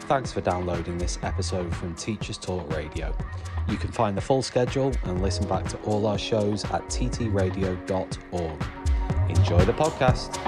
Thanks for downloading this episode from Teachers Talk Radio. You can find the full schedule and listen back to all our shows at ttradio.org. Enjoy the podcast.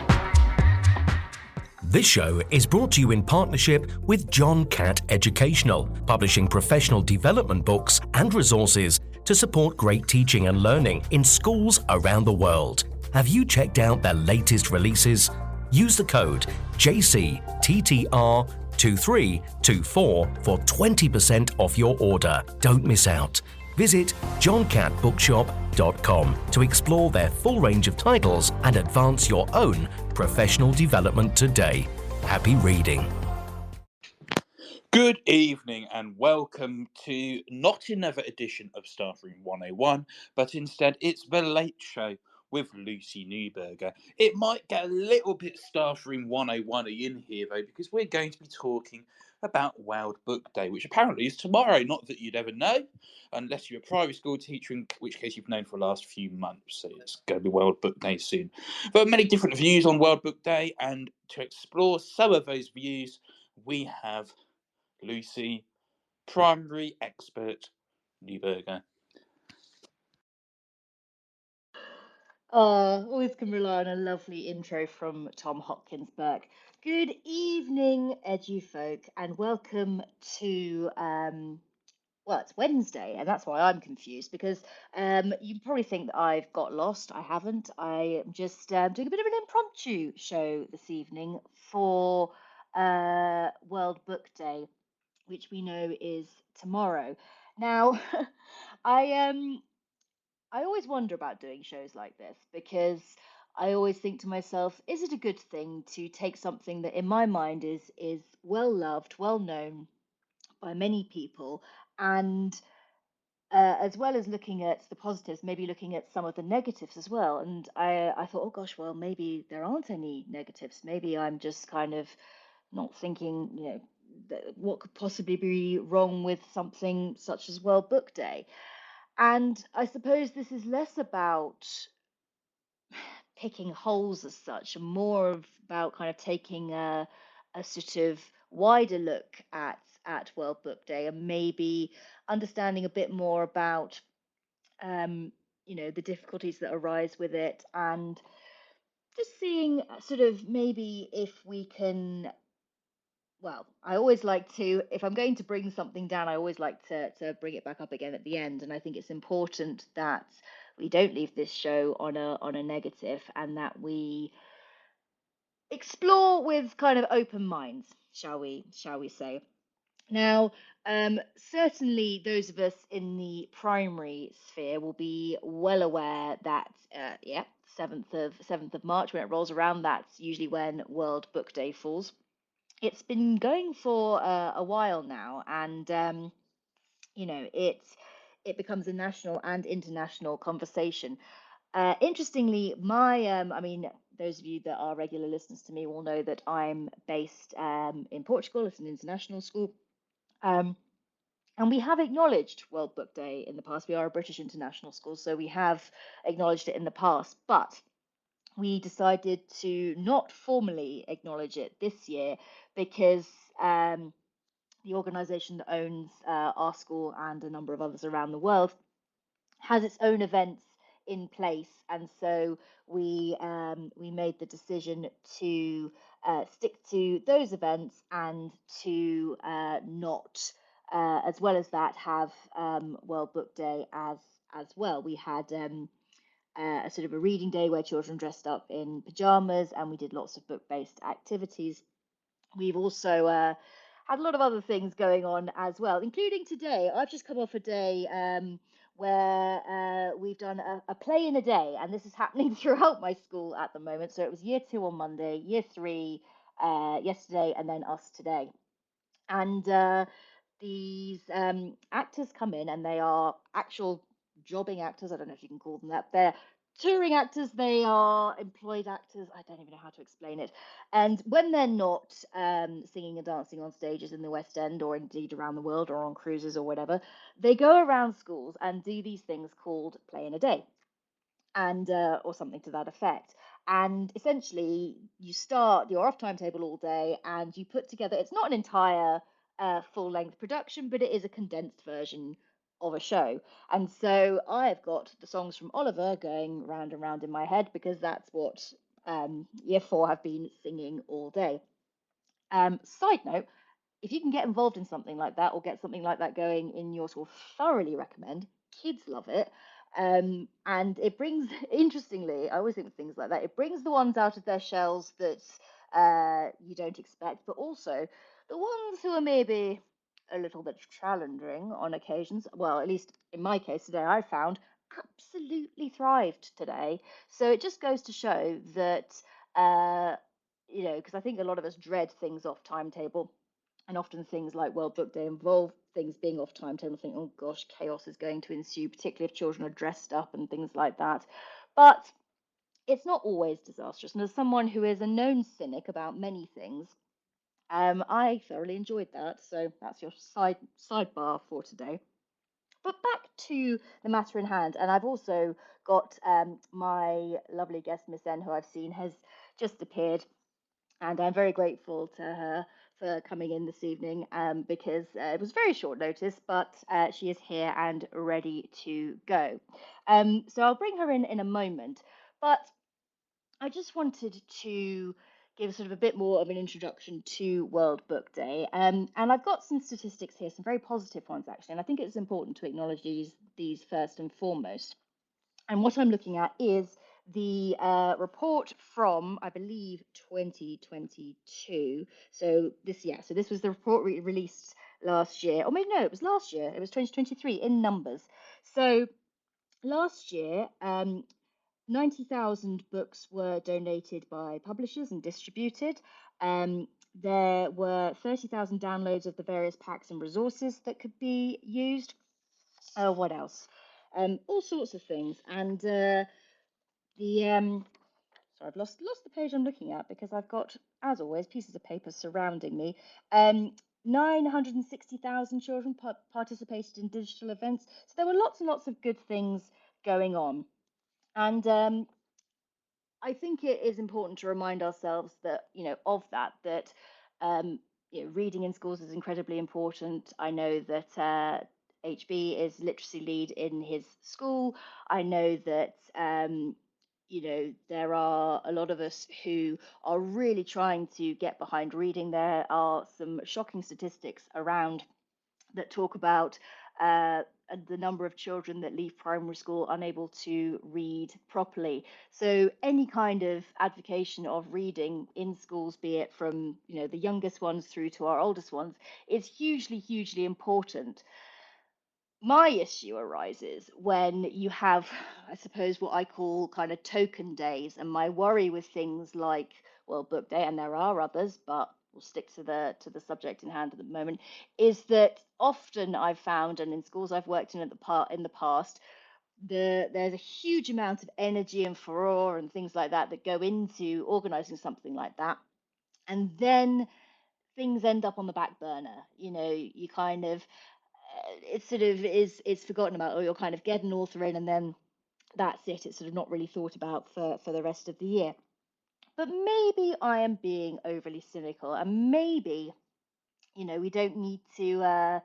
This show is brought to you in partnership with John Catt Educational, publishing professional development books and resources to support great teaching and learning in schools around the world. Have you checked out their latest releases? Use the code JCTTR2324 for 20% off your order. Don't miss out. Visit johncattbookshop.com to explore their full range of titles and advance your own professional development today. Happy reading. Good evening and welcome to not another edition of Staff Room 101, but instead it's The Late Show with Lucy Neuburger. It might get a little bit Staff Room 101 in here though, because we're going to be talking about World Book Day, which apparently is tomorrow. Not that you'd ever know, unless you're a primary school teacher, in which case you've known for the last few months. So it's going to be World Book Day soon. There are many different views on World Book Day, and to explore some of those views, we have Lucy, primary expert Neuburger. Always can rely on a lovely intro from Tom Hopkins-Burke. Good evening, edufolk, and welcome to, it's Wednesday, and that's why I'm confused, because you probably think that I've got lost. I haven't. I am just doing a bit of an impromptu show this evening for World Book Day, which we know is tomorrow. Now, I always wonder about doing shows like this because I always think to myself, is it a good thing to take something that in my mind is well loved, well known by many people, and as well as looking at the positives, maybe looking at some of the negatives as well. And I thought, oh gosh, well, maybe there aren't any negatives. Maybe I'm just kind of not thinking, what could possibly be wrong with something such as World Book Day. And I suppose this is less about picking holes as such, and more about kind of taking a sort of wider look at World Book Day and maybe understanding a bit more about the difficulties that arise with it, and just seeing sort of maybe if we can. Well, I always like to, if I'm going to bring something down, I always like to bring it back up again at the end. And I think it's important that we don't leave this show on a negative, and that we explore with kind of open minds, shall we say. Now, certainly those of us in the primary sphere will be well aware that, 7th of March, when it rolls around, that's usually when World Book Day falls. It's been going for a while now, and it becomes a national and international conversation. Interestingly, those of you that are regular listeners to me will know that I'm based in Portugal. It's an international school, and we have acknowledged World Book Day in the past. We are a British international school, so we have acknowledged it in the past, but we decided to not formally acknowledge it this year because the organisation that owns our school and a number of others around the world has its own events in place, and so we made the decision to stick to those events and to not, as well as that, have World Book Day as well. We had a sort of a reading day where children dressed up in pajamas, and we did lots of book-based activities. We've also had a lot of other things going on as well, including today. I've just come off a day where we've done a play in a day, and this is happening throughout my school at the moment. So it was year 2 on Monday, year 3 yesterday, and then us today. And these actors come in, and they are actual jobbing actors. I don't know if you can call them that. They're touring actors, they are employed actors. I don't even know how to explain it. And when they're not singing and dancing on stages in the West End, or indeed around the world, or on cruises or whatever, they go around schools and do these things called play in a day, and or something to that effect. And essentially, you start your off timetable all day, and you put together. It's not an entire full-length production, but it is a condensed version of a show. And so I've got the songs from Oliver going round and round in my head because that's what year four have been singing all day. Side note, if you can get involved in something like that or get something like that going in your school, thoroughly recommend. Kids love it. And it brings, interestingly, I always think of things like that, it brings the ones out of their shells that you don't expect, but also the ones who are maybe a little bit challenging on occasions. Well, at least in my case today, I found absolutely thrived today. So it just goes to show that, because I think a lot of us dread things off timetable, and often things like World Book Day involve things being off timetable. Think, oh gosh, chaos is going to ensue, particularly if children are dressed up and things like that. But it's not always disastrous. And as someone who is a known cynic about many things, I thoroughly enjoyed that. So that's your sidebar for today. But back to the matter in hand, and I've also got my lovely guest, Miss N, who I've seen has just appeared, and I'm very grateful to her for coming in this evening because it was very short notice, but she is here and ready to go. So I'll bring her in a moment, but I just wanted to give sort of a bit more of an introduction to World Book Day. And I've got some statistics here, some very positive ones actually, and I think it's important to acknowledge these first and foremost. And what I'm looking at is the report from, I believe, 2022. So this was the report released last year, or maybe no, it was last year. It was 2023 in numbers. So last year, 90,000 books were donated by publishers and distributed. There were 30,000 downloads of the various packs and resources that could be used. What else? All sorts of things. And sorry, I've lost the page I'm looking at because I've got, as always, pieces of paper surrounding me. 960,000 children participated in digital events. So there were lots and lots of good things going on. And I think it is important to remind ourselves that, that reading in schools is incredibly important. I know that HB is literacy lead in his school. I know that, there are a lot of us who are really trying to get behind reading. There are some shocking statistics around that talk about the number of children that leave primary school unable to read properly. So any kind of advocacy of reading in schools, be it from the youngest ones through to our oldest ones, is hugely, hugely important. My issue arises when you have, I suppose, what I call kind of token days, and my worry with things like World Book Day, and there are others, but we'll stick to the subject in hand at the moment, is that often I've found, and in schools I've worked in in the past, there's a huge amount of energy and furore and things like that that go into organising something like that, and then things end up on the back burner. You kind of it sort of is forgotten about, or you'll kind of get an author in and then that's it. It's sort of not really thought about for the rest of the year. But maybe I am being overly cynical, and maybe we don't need to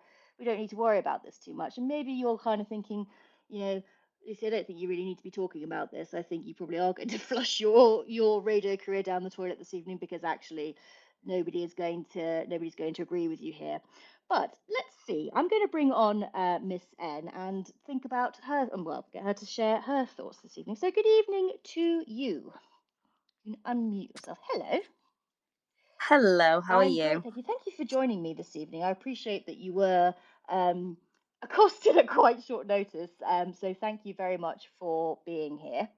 worry about this too much. And maybe you're kind of thinking, Lucy, I don't think you really need to be talking about this. I think you probably are going to flush your radio career down the toilet this evening because actually nobody's going to agree with you here. But let's see. I'm going to bring on Miss N and think about her, and well, get her to share her thoughts this evening. So good evening to you. You can unmute yourself. Hello. Hello, how are I'm you? great, thank you. Thank you for joining me this evening. I appreciate that you were accosted at quite short notice. So thank you very much for being here.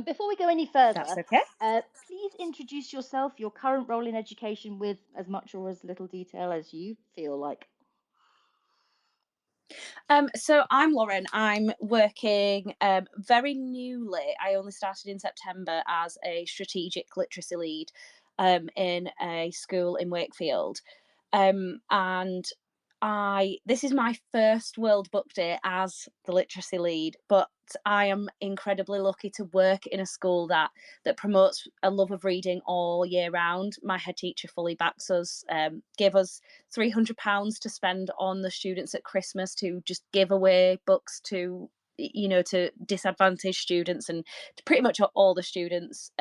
Before we go any further, That's okay. Please introduce yourself, your current role in education, with as much or as little detail as you feel like. So I'm Lauren. I'm working very newly. I only started in September as a strategic literacy lead in a school in Wakefield. And this is my first World Book Day as the literacy lead, but I am incredibly lucky to work in a school that promotes a love of reading all year round. My head teacher fully backs us, gave us £300 to spend on the students at Christmas to just give away books to to disadvantaged students and to pretty much all the students.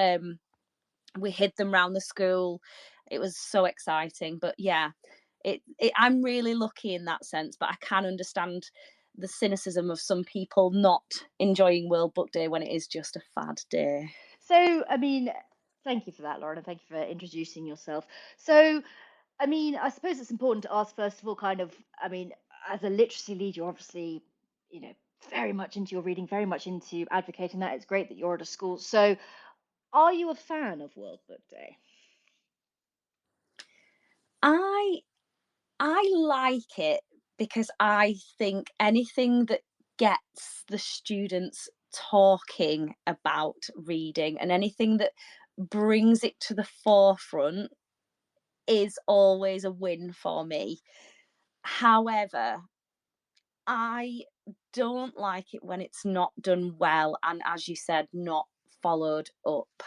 We hid them around the school. It was so exciting. But yeah, I'm really lucky in that sense, but I can understand the cynicism of some people not enjoying World Book Day when it is just a fad day. So, I mean, thank you for that, Lauren, and thank you for introducing yourself. So, I mean, I suppose it's important to ask, first of all, kind of, I mean, as a literacy lead, you're obviously, you know, very much into your reading, very much into advocating that. It's great that you're at a school. So, are you a fan of World Book Day? I I like it because I think anything that gets the students talking about reading and anything that brings it to the forefront is always a win for me. However, I don't like it when it's not done well and, as you said, not followed up.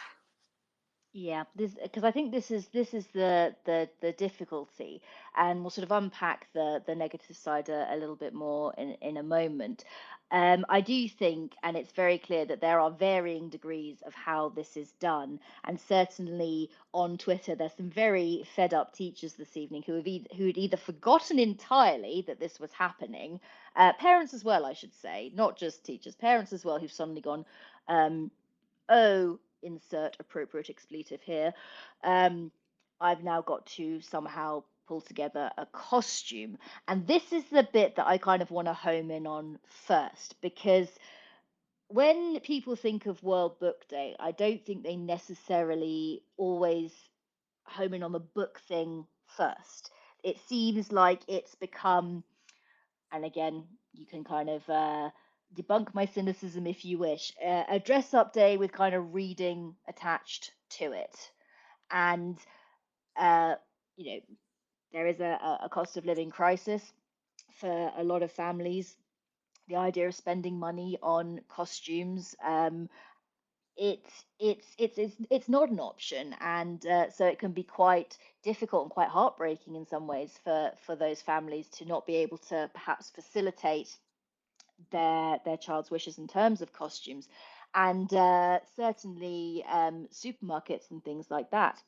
Yeah, this because I think this is the difficulty, and we'll sort of unpack the negative side a little bit more in a moment. I do think, and it's very clear that there are varying degrees of how this is done, and certainly on Twitter, there's some very fed up teachers this evening who had either forgotten entirely that this was happening, parents as well, I should say, not just teachers, parents as well, who've suddenly gone. Oh, insert appropriate expletive here. Um, I've now got to somehow pull together a costume. And this is the bit that I kind of want to home in on first, because when people think of World Book Day, I don't think they necessarily always home in on the book thing first. It seems like it's become, and again, you can kind of debunk my cynicism if you wish, a dress up day with kind of reading attached to it. And, uh, you know, there is a cost of living crisis for a lot of families. The idea of spending money on costumes, it's not an option, and so it can be quite difficult and quite heartbreaking in some ways for those families to not be able to perhaps facilitate their child's wishes in terms of costumes, and certainly supermarkets and things like that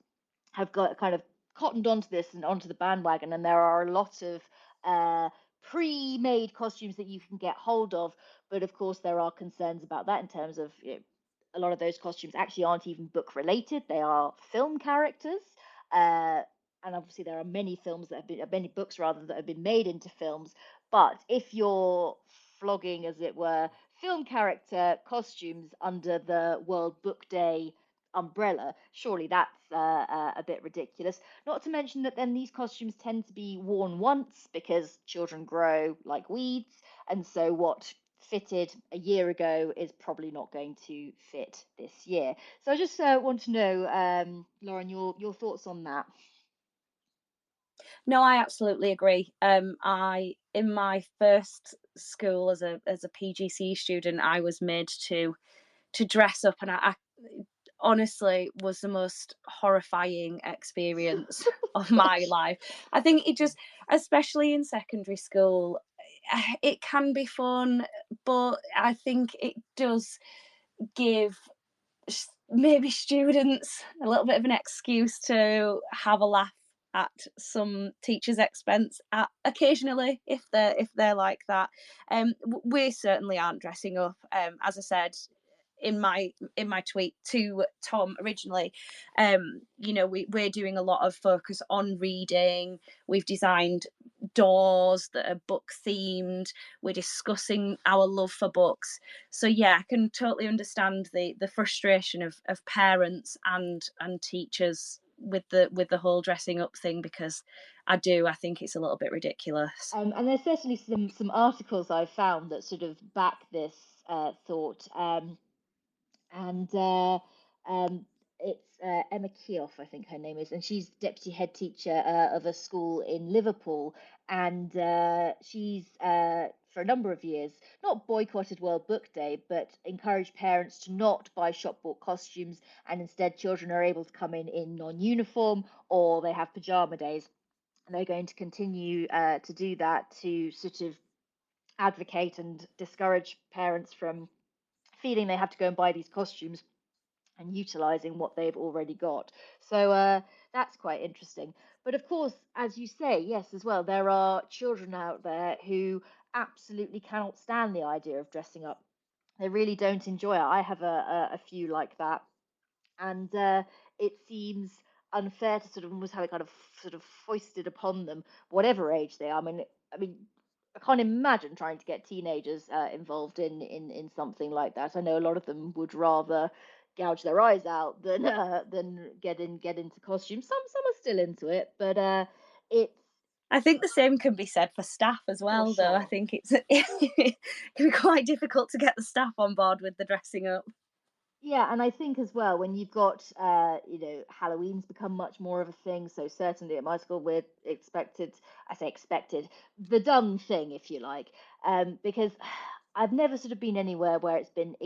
have got kind of cottoned onto this and onto the bandwagon, and there are a lot of uh, pre-made costumes that you can get hold of. But of course, there are concerns about that in terms of, a lot of those costumes actually aren't even book related; they are film characters. Uh, and obviously, there are many films that have been, many books rather, that have been made into films. But if you're flogging, as it were, film character costumes under the World Book Day umbrella, surely that's a bit ridiculous. Not to mention that then these costumes tend to be worn once because children grow like weeds, and so what fitted a year ago is probably not going to fit this year. So I just want to know, Lauren, your thoughts on that. No, I absolutely agree. I in my first school as a PGC student, I was made to dress up, and I honestly was the most horrifying experience of my life. I think it just, especially in secondary school, it can be fun, but I think it does give maybe students a little bit of an excuse to have a laugh at some teachers' expense occasionally if they're like that. We certainly aren't dressing up. As I said in my tweet to Tom originally, we're doing a lot of focus on reading. We've designed doors that are book themed. We're discussing our love for books. So yeah, I can totally understand the frustration of parents and teachers with the whole dressing up thing, because I think it's a little bit ridiculous. And there's certainly some articles I've found that sort of back this thought. And it's Emma Keough, I think her name is, and she's deputy head teacher of a school in Liverpool, and she's for a number of years, not boycotted World Book Day, but encouraged parents to not buy shop bought costumes, and instead children are able to come in non-uniform, or they have pajama days. And they're going to continue to do that to sort of advocate and discourage parents from feeling they have to go and buy these costumes and utilizing what they've already got. So that's quite interesting. But of course, as you say, yes, as well, there are children out there who absolutely cannot stand the idea of dressing up. They really don't enjoy it. I have a few like that, and it seems unfair to sort of almost have it kind of sort of foisted upon them, whatever age they are. I mean, I can't imagine trying to get teenagers involved in something like that. I know a lot of them would rather gouge their eyes out than get into costumes. Some are still into it, but it's I think the same can be said for staff as for well, though. I sure. think it can be quite difficult to get the staff on board with the dressing up. Yeah, and I think as well when you've got Halloween's become much more of a thing. So certainly at my school we're expected, I say expected, the done thing if you like, because I've never sort of been anywhere where it's been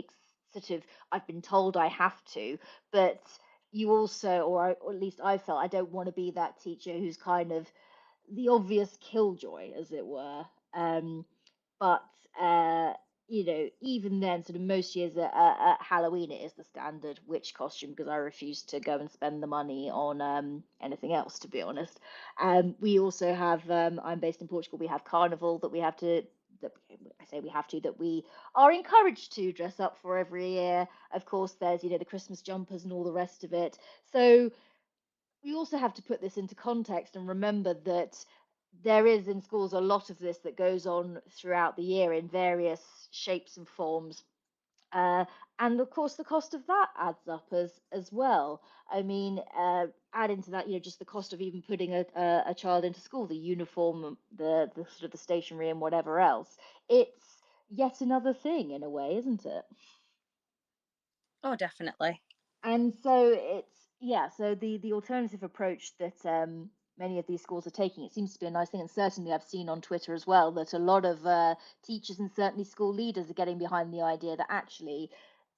sort of I've been told I have to, but you also, or at least I felt I don't want to be that teacher who's kind of the obvious killjoy, as it were. But even then, sort of most years at Halloween, it is the standard witch costume because I refuse to go and spend the money on anything else, to be honest. We also have, I'm based in Portugal, we have Carnival that we have to. That I say we have to, that we are encouraged to dress up for every year. Of course, there's the Christmas jumpers and all the rest of it. So we also have to put this into context and remember that there is in schools a lot of this that goes on throughout the year in various shapes and forms. Uh, and of course, the cost of that adds up as well. I mean, add into that, just the cost of even putting a child into school, the uniform, the sort of the stationery, and whatever else. It's yet another thing in a way, isn't it? Oh, definitely. And so it's yeah, so the alternative approach that many of these schools are taking, it seems to be a nice thing, and certainly I've seen on Twitter as well that a lot of teachers and certainly school leaders are getting behind the idea that actually,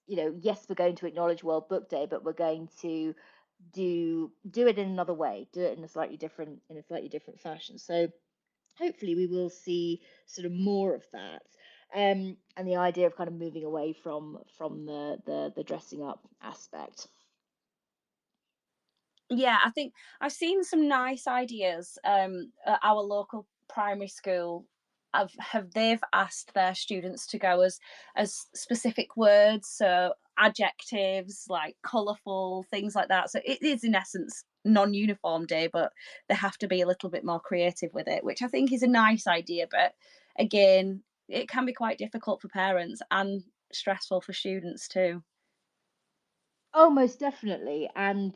yes, we're going to acknowledge World Book Day, but we're going to do it in another way, do it in a slightly different fashion. So hopefully we will see sort of more of that. And the idea of kind of moving away from the dressing up aspect. Yeah, I think I've seen some nice ideas. At our local primary school, have they've asked their students to go as specific words, so adjectives like colourful, things like that. So it is in essence non-uniform day, but they have to be a little bit more creative with it, which I think is a nice idea. But again, it can be quite difficult for parents and stressful for students too. Oh, most definitely. And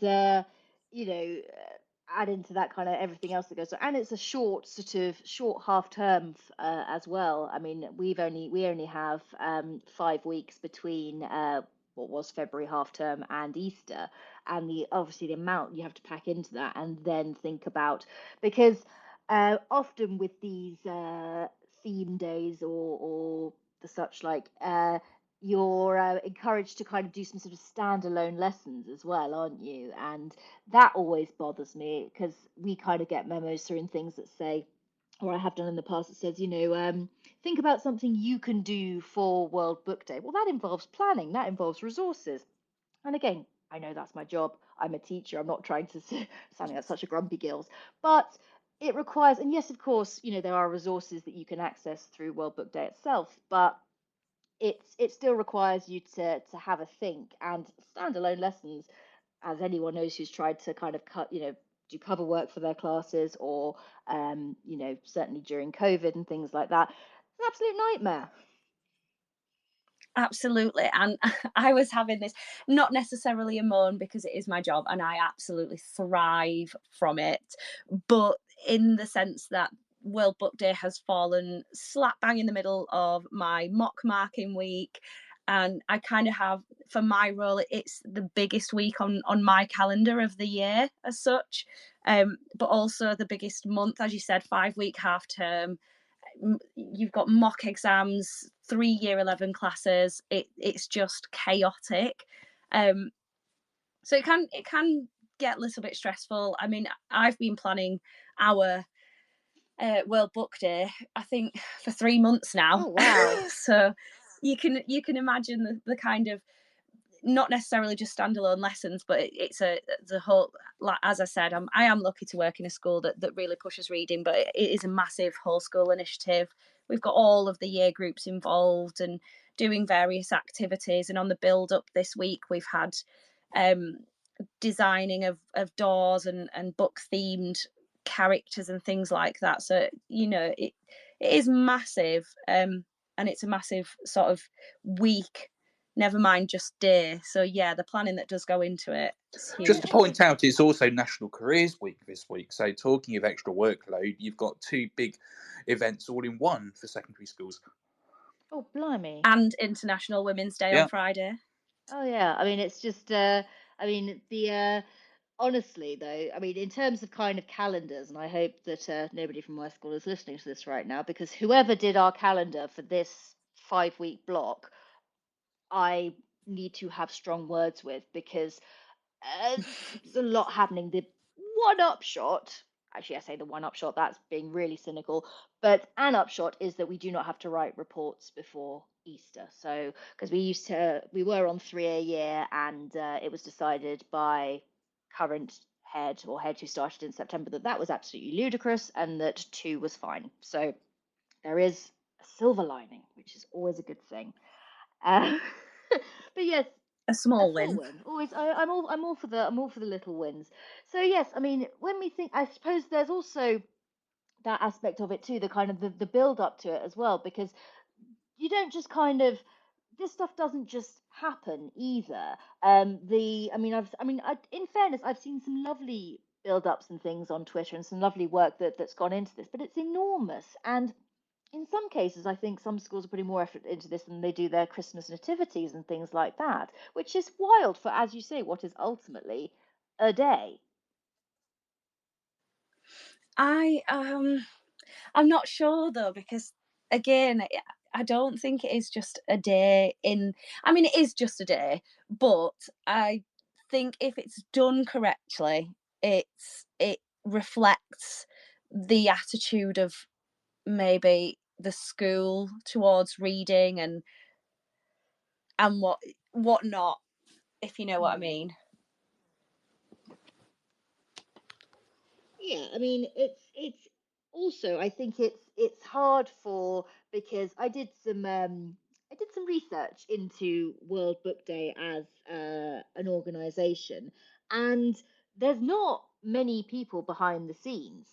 you know, add into that kind of everything else that goes on. And it's a short half term as well. I mean, we only have 5 weeks between what was February half term and Easter, and the obviously the amount you have to pack into that, and then think about because often with these theme days or the such like. You're encouraged to kind of do some sort of standalone lessons as well, aren't you? And that always bothers me because we kind of get memos through and things that say, or I have done in the past, that says, think about something you can do for World Book Day. Well, that involves planning, that involves resources. And again, I know that's my job. I'm a teacher. I'm not trying to sounding like such a grumpy gills, but it requires, and yes, of course, there are resources that you can access through World Book Day itself, but it still requires you to have a think, and standalone lessons, as anyone knows who's tried to kind of do cover work for their classes, or certainly during COVID and things like that, it's an absolute nightmare. Absolutely. And I was having this, not necessarily a moan because it is my job and I absolutely thrive from it, but in the sense that World Book Day has fallen slap bang in the middle of my mock marking week. And I kind of have, for my role, it's the biggest week on my calendar of the year as such, but also the biggest month, as you said, 5 week half term. you've got mock exams, 3 year 11 classes. It's just chaotic. So it can get a little bit stressful. I mean, I've been planning our World Book Day, I think, for 3 months now. Oh wow. So you can imagine the kind of, not necessarily just standalone lessons, but it's the whole, like, as I said, I am lucky to work in a school that really pushes reading, but it is a massive whole school initiative. We've got all of the year groups involved and doing various activities, and on the build up this week we've had designing of doors and book themed characters and things like that. So it is massive, and it's a massive sort of week, never mind just day. So yeah, the planning that does go into it is huge. Just to point out, it's also National Careers Week this week. So talking of extra workload, you've got 2 big events all in one for secondary schools. Oh blimey. And International Women's Day on Friday. Oh yeah, I mean it's just honestly though, I mean in terms of kind of calendars, and I hope that nobody from my school is listening to this right now, because whoever did our calendar for this 5-week block, I need to have strong words with, because there's a lot happening. The one upshot, actually, I say the one upshot, that's being really cynical, but an upshot is that we do not have to write reports before Easter. So, because we were on 3 a year, and it was decided by current head who started in September that was absolutely ludicrous and that 2 was fine. So, there is a silver lining, which is always a good thing. But yes, a small win. Always, I'm all for the little wins. So yes, I mean, when we think, I suppose there's also that aspect of it too, the kind of the build up to it as well, because you don't just kind of, this stuff doesn't just happen either. In fairness, I've seen some lovely build ups and things on Twitter, and some lovely work that's gone into this, but it's enormous. And in some cases, I think some schools are putting more effort into this than they do their Christmas nativities and things like that, which is wild for, as you say, what is ultimately a day. I'm not sure though, because again, I don't think it is just a day it is just a day, but I think if it's done correctly, it reflects the attitude of maybe the school towards reading and what not, if you know what I mean. Yeah, I mean it's also, I think it's hard for, because I did some research into World Book Day as an organization, and there's not many people behind the scenes.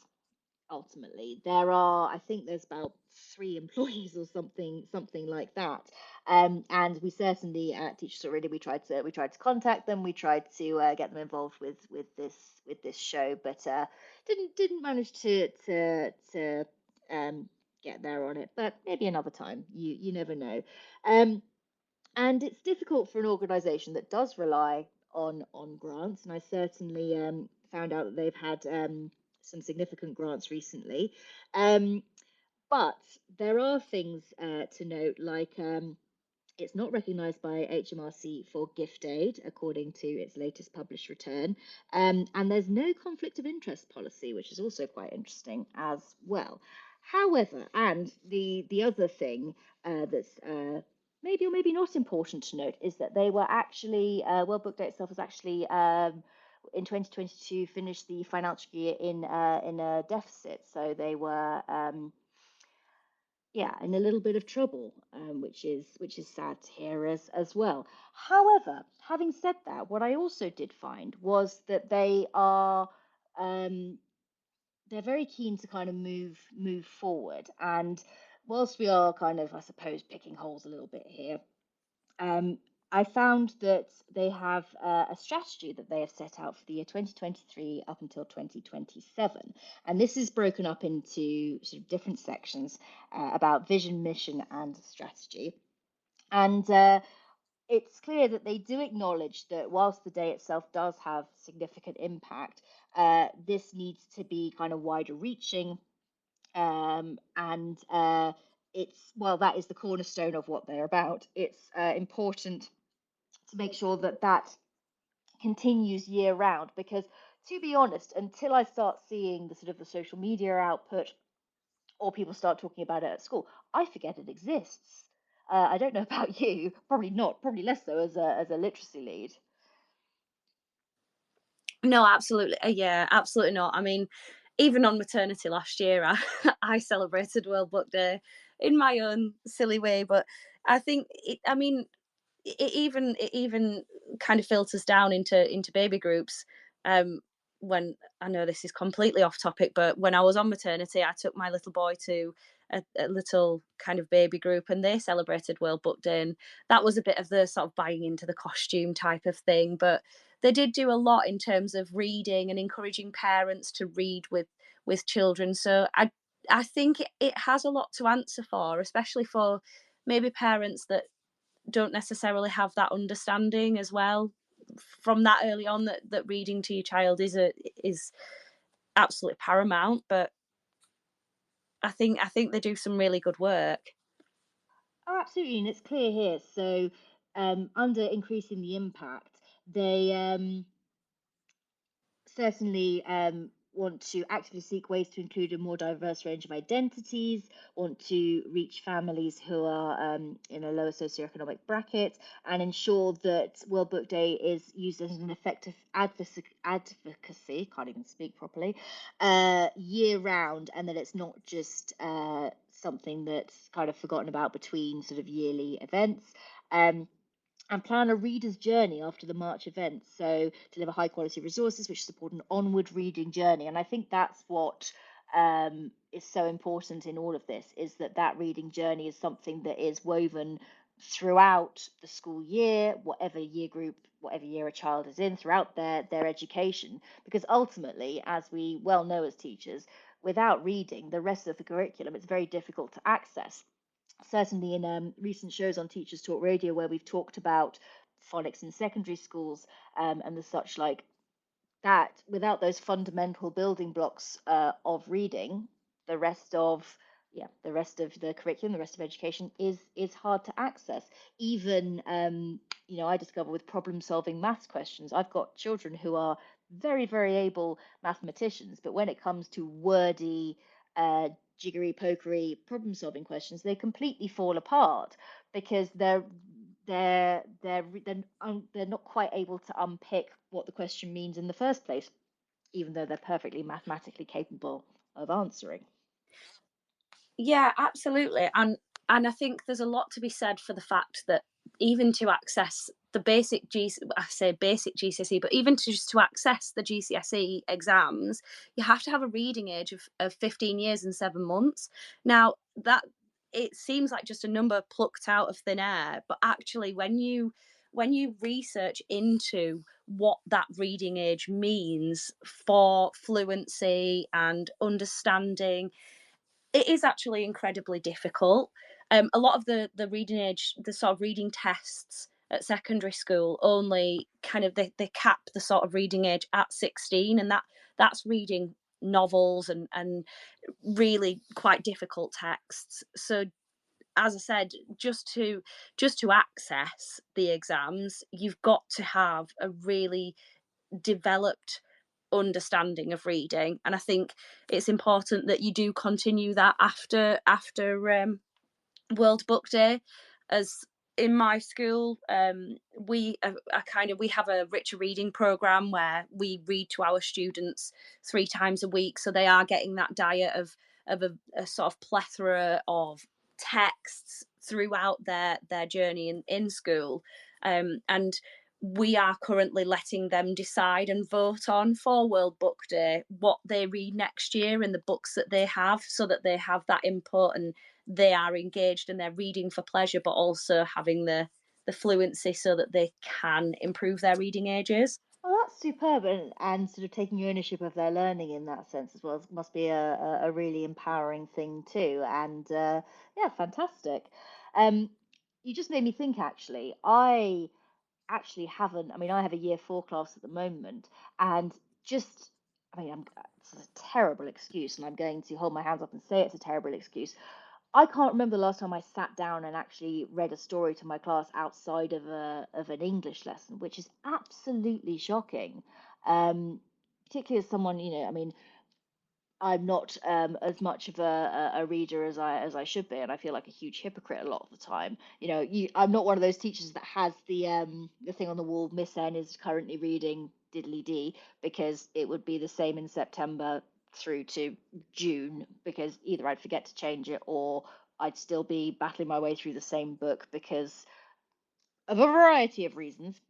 Ultimately, I think there's about 3 employees or something like that. And we certainly at Teachers Already, we tried to contact them, we tried to get them involved with this show, but didn't manage to get there on it. But maybe another time. You never know. And it's difficult for an organisation that does rely on grants, and I certainly found out that they've had some significant grants recently. But there are things to note, like it's not recognised by HMRC for gift aid, according to its latest published return. And there's no conflict of interest policy, which is also quite interesting as well. However, and the other thing that's maybe or maybe not important to note is that they were actually, World Book Day itself was actually in 2022 finished the financial year in a deficit. So they were in a little bit of trouble, which is sad to hear as well. However, having said that, what I also did find was that they are they're very keen to kind of move forward. And whilst we are kind of, I suppose, picking holes a little bit here, um, I found that they have a strategy that they have set out for the year 2023 up until 2027. And this is broken up into sort of different sections about vision, mission, and strategy. And it's clear that they do acknowledge that whilst the day itself does have significant impact, this needs to be kind of wider reaching, And it's, well, that is the cornerstone of what they're about. It's important to make sure that that continues year round, because, to be honest, until I start seeing the sort of the social media output, or people start talking about it at school, I forget it exists. I don't know about you, probably not, probably less so as a literacy lead. No, absolutely. Yeah, absolutely not. I mean, even on maternity last year, I, I celebrated World Book Day in my own silly way. But I think, I mean, it even kind of filters down into baby groups. Um, when I know this is completely off topic, but when I was on maternity, I took my little boy to a little kind of baby group, and they celebrated World Book Day, and that was a bit of the sort of buying into the costume type of thing. But they did do a lot in terms of reading and encouraging parents to read with children. So I think it has a lot to answer for, especially for maybe parents that don't necessarily have that understanding as well from that early on, that reading to your child is absolutely paramount. But I think they do some really good work. Oh, absolutely, and it's clear here. So, under increasing the impact, they certainly want to actively seek ways to include a more diverse range of identities, want to reach families who are in a lower socioeconomic bracket, and ensure that World Book Day is used as an effective advocacy, can't even speak properly, year round, and that it's not just something that's kind of forgotten about between sort of yearly events. Um, and plan a reader's journey after the March events. So, deliver high quality resources which support an onward reading journey. And I think that's what is so important in all of this, is that that reading journey is something that is woven throughout the school year, whatever year group, whatever year a child is in, throughout their education. Because ultimately, as we well know as teachers, without reading the rest of the curriculum, it's very difficult to access. Certainly in recent shows on Teachers Talk Radio, where we've talked about phonics in secondary schools, and the such like, that without those fundamental building blocks of reading, the rest of, the rest of the curriculum, the rest of education is hard to access. Even I discover with problem solving maths questions, I've got children who are very, very able mathematicians, but when it comes to wordy, uh, jiggery pokery problem solving questions, they completely fall apart because they're not quite able to unpick what the question means in the first place, even though they're perfectly mathematically capable of answering. Yeah, absolutely. And I think there's a lot to be said for the fact that even to access the basic I say basic GCSE, but even to access the GCSE exams, you have to have a reading age of 15 years and 7 months. Now that it seems like just a number plucked out of thin air, but actually when you research into what that reading age means for fluency and understanding, it is actually incredibly difficult. A lot of the reading age, the sort of reading tests at secondary school only kind of they cap the sort of reading age at 16, and that's reading novels and really quite difficult texts. So as I said, just to access the exams, you've got to have a really developed understanding of reading, and I think it's important that you do continue that after World Book Day. As in my school, we have a richer reading program where we read to our students 3 times a week, so they are getting that diet of a sort of plethora of texts throughout their journey in school, and we are currently letting them decide and vote on for World Book Day what they read next year and the books that they have, so that they have that input and they are engaged and they're reading for pleasure, but also having the fluency so that they can improve their reading ages. Well, that's superb, and sort of taking ownership of their learning in that sense as well must be a really empowering thing too. And yeah, fantastic. Um, you just made me think. Actually, I actually haven't. I mean, I have a year 4 class at the moment, and just I mean, it's a terrible excuse, and I'm going to hold my hands up and say it's a terrible excuse. I can't remember the last time I sat down and actually read a story to my class outside of an English lesson, which is absolutely shocking. Um, Particularly as someone, I mean, I'm not as much of a reader as I should be, and I feel like a huge hypocrite a lot of the time. I'm not one of those teachers that has the thing on the wall. Miss N is currently reading diddly dee, because it would be the same in September through to June, because either I'd forget to change it, or I'd still be battling my way through the same book because of a variety of reasons.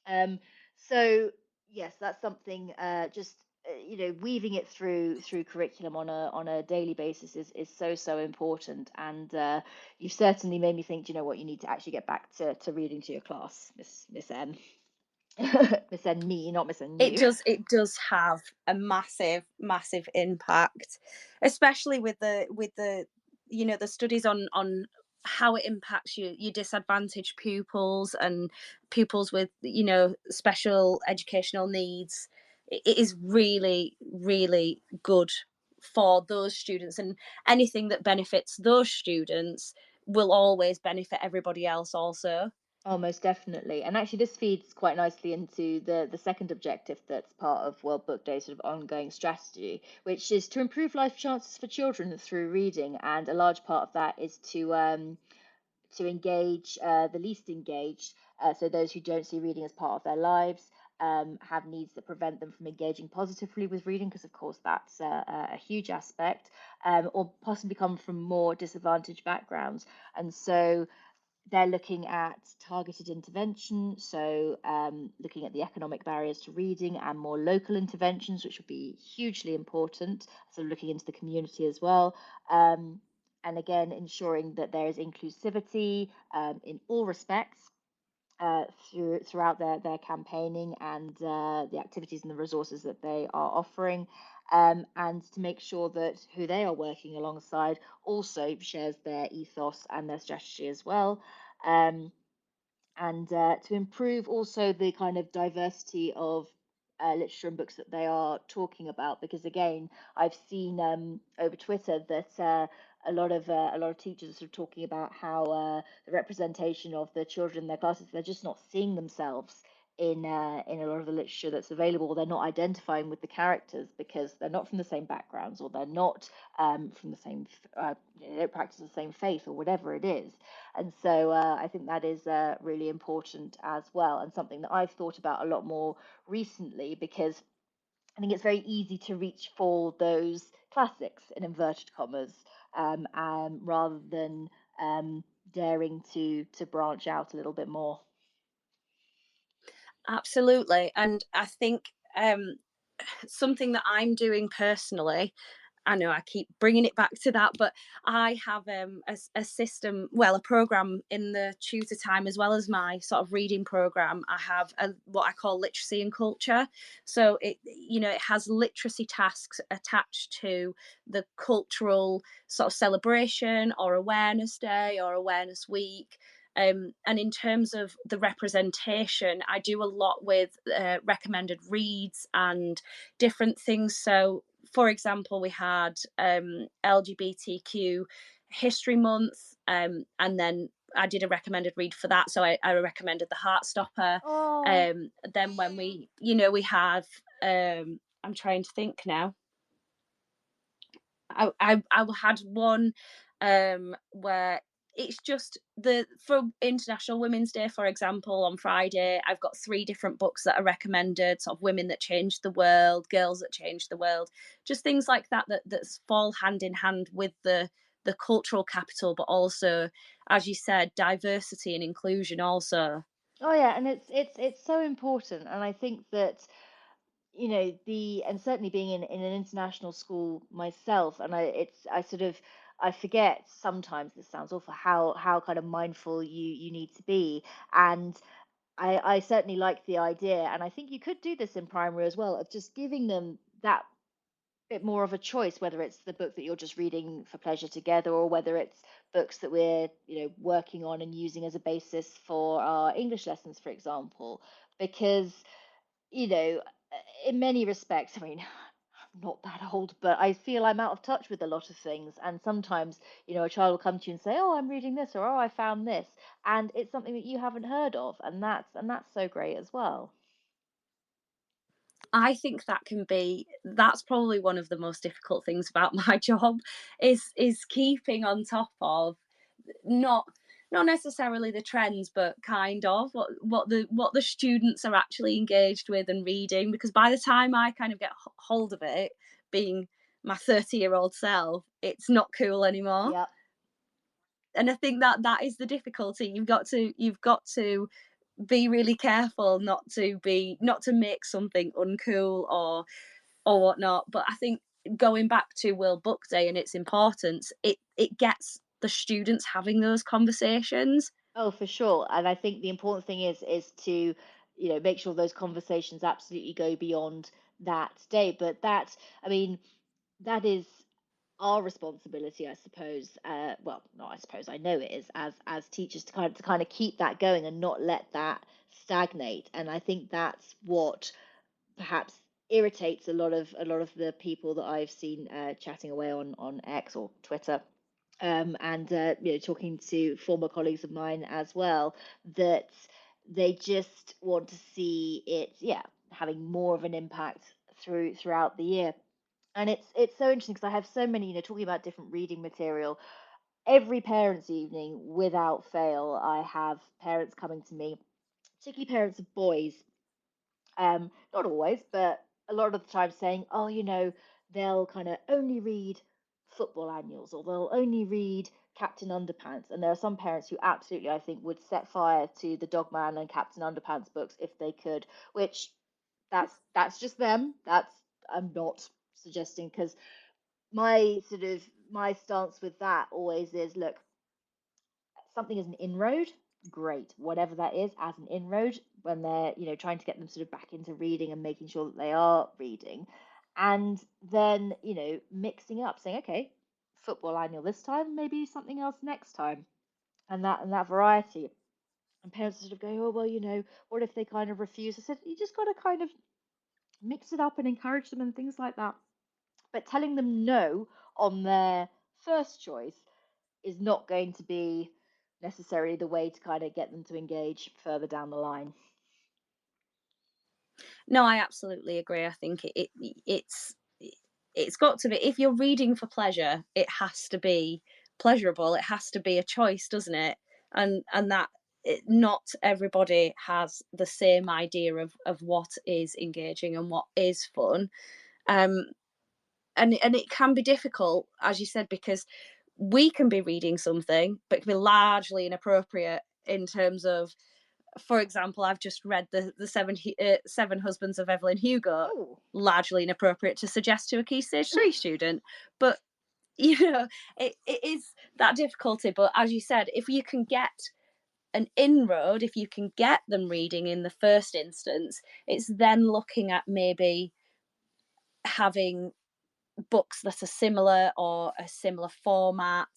Um, so yes, that's something, just weaving it through curriculum on a daily basis is so important. And you've certainly made me think. Do you know what? You need to actually get back to reading to your class, Miss N. Miss N me, not Miss N you. It does have a massive impact, especially with the the studies on how it impacts your disadvantaged pupils and pupils with special educational needs. It is really good for those students, and anything that benefits those students will always benefit everybody else also. Oh, most definitely. And actually, this feeds quite nicely into the second objective that's part of World Book Day sort of ongoing strategy, which is to improve life chances for children through reading. And a large part of that is to engage the least engaged, so those who don't see reading as part of their lives, have needs that prevent them from engaging positively with reading, because of course that's a huge aspect, or possibly come from more disadvantaged backgrounds. And so they're looking at targeted intervention, so looking at the economic barriers to reading and more local interventions, which would be hugely important. So looking into the community as well. And again, ensuring that there is inclusivity in all respects, throughout their campaigning, and the activities and the resources that they are offering, and to make sure that who they are working alongside also shares their ethos and their strategy as well. Um, and to improve also the kind of diversity of literature and books that they are talking about, because again, I've seen over Twitter that a lot of teachers are sort of talking about how the representation of the children in their classes, they're just not seeing themselves in a lot of the literature that's available. They're not identifying with the characters because they're not from the same backgrounds, or they're not from the same they don't practice the same faith, or whatever it is. And so I think that is really important as well, and something that I've thought about a lot more recently, because I think it's very easy to reach for those classics in inverted commas, rather than daring to branch out a little bit more. Absolutely. And I think something that I'm doing personally, I know I keep bringing it back to that, but I have a system, well, a program in the tutor time as well as my sort of reading program. I have what I call literacy and culture. So it has literacy tasks attached to the cultural sort of celebration or awareness day or awareness week. And in terms of the representation, I do a lot with recommended reads and different things. So, for example, we had LGBTQ History Month, and then I did a recommended read for that. So I recommended The Heartstopper. Oh, Then when we have, I'm trying to think now. I had one where it's just for International Women's Day, for example, on Friday, I've got 3 different books that are recommended, sort of women that changed the world, girls that changed the world, just things like that fall hand in hand with the cultural capital, but also, as you said, diversity and inclusion also. oh yeah, and it's so important. And I think that, the and certainly being in an international school myself, and I sort of, I forget sometimes, this sounds awful, how kind of mindful you need to be. And I certainly like the idea, and I think you could do this in primary as well, of just giving them that bit more of a choice, whether it's the book that you're just reading for pleasure together, or whether it's books that we're working on and using as a basis for our English lessons, for example. Because, you know in many respects, I mean, not that old, but I feel I'm out of touch with a lot of things. And sometimes, a child will come to you and say, "Oh, I'm reading this," or "Oh, I found this," and it's something that you haven't heard of, and that's so great as well. I think that's probably one of the most difficult things about my job is keeping on top of not not necessarily the trends, but kind of what the students are actually engaged with and reading. Because by the time I kind of get hold of it, being my 30-year-old self, it's not cool anymore. Yep. And I think that is the difficulty. You've got to be really careful not to make something uncool or whatnot. But I think going back to World Book Day and its importance, it gets the students having those conversations. Oh, for sure. And I think the important thing is to, make sure those conversations absolutely go beyond that day. But I mean, that is our responsibility, I suppose. Well, no, I suppose I know it is as teachers to kind of keep that going and not let that stagnate. And I think that's what perhaps irritates a lot of the people that I've seen chatting away on X or Twitter, and talking to former colleagues of mine as well, that they just want to see it, yeah, having more of an impact throughout the year. And it's so interesting because I have so many, talking about different reading material. Every parents' evening, without fail, I have parents coming to me, particularly parents of boys, not always, but a lot of the time saying, "Oh, they'll kind of only read football annuals, or they'll only read Captain Underpants." And there are some parents who absolutely, I think, would set fire to the Dogman and Captain Underpants books if they could, which that's just them. I'm not suggesting, because my stance with that always is, look, something as an inroad, great. Whatever that is, as an inroad, when they're, trying to get them sort of back into reading and making sure that they are reading. And then, mixing up, saying, okay, football annual this time, maybe something else next time. And that variety. And parents sort of go, "Oh, well, what if they kind of refuse?" I said, you just got to kind of mix it up and encourage them and things like that. But telling them no on their first choice is not going to be necessarily the way to kind of get them to engage further down the line. No, I absolutely agree. I think it's got to be, if you're reading for pleasure, it has to be pleasurable. It has to be a choice, doesn't it? And that not everybody has the same idea of what is engaging and what is fun. Um, and it can be difficult, as you said, because we can be reading something, but it can be largely inappropriate in terms of, for example, I've just read the seven husbands of Evelyn Hugo, Oh, largely inappropriate to suggest to a Key Stage 3 student. But you know, it is that difficulty. But as you said, if you can get an inroad, if you can get them reading in the first instance, it's then looking at maybe having books that are similar or a similar format.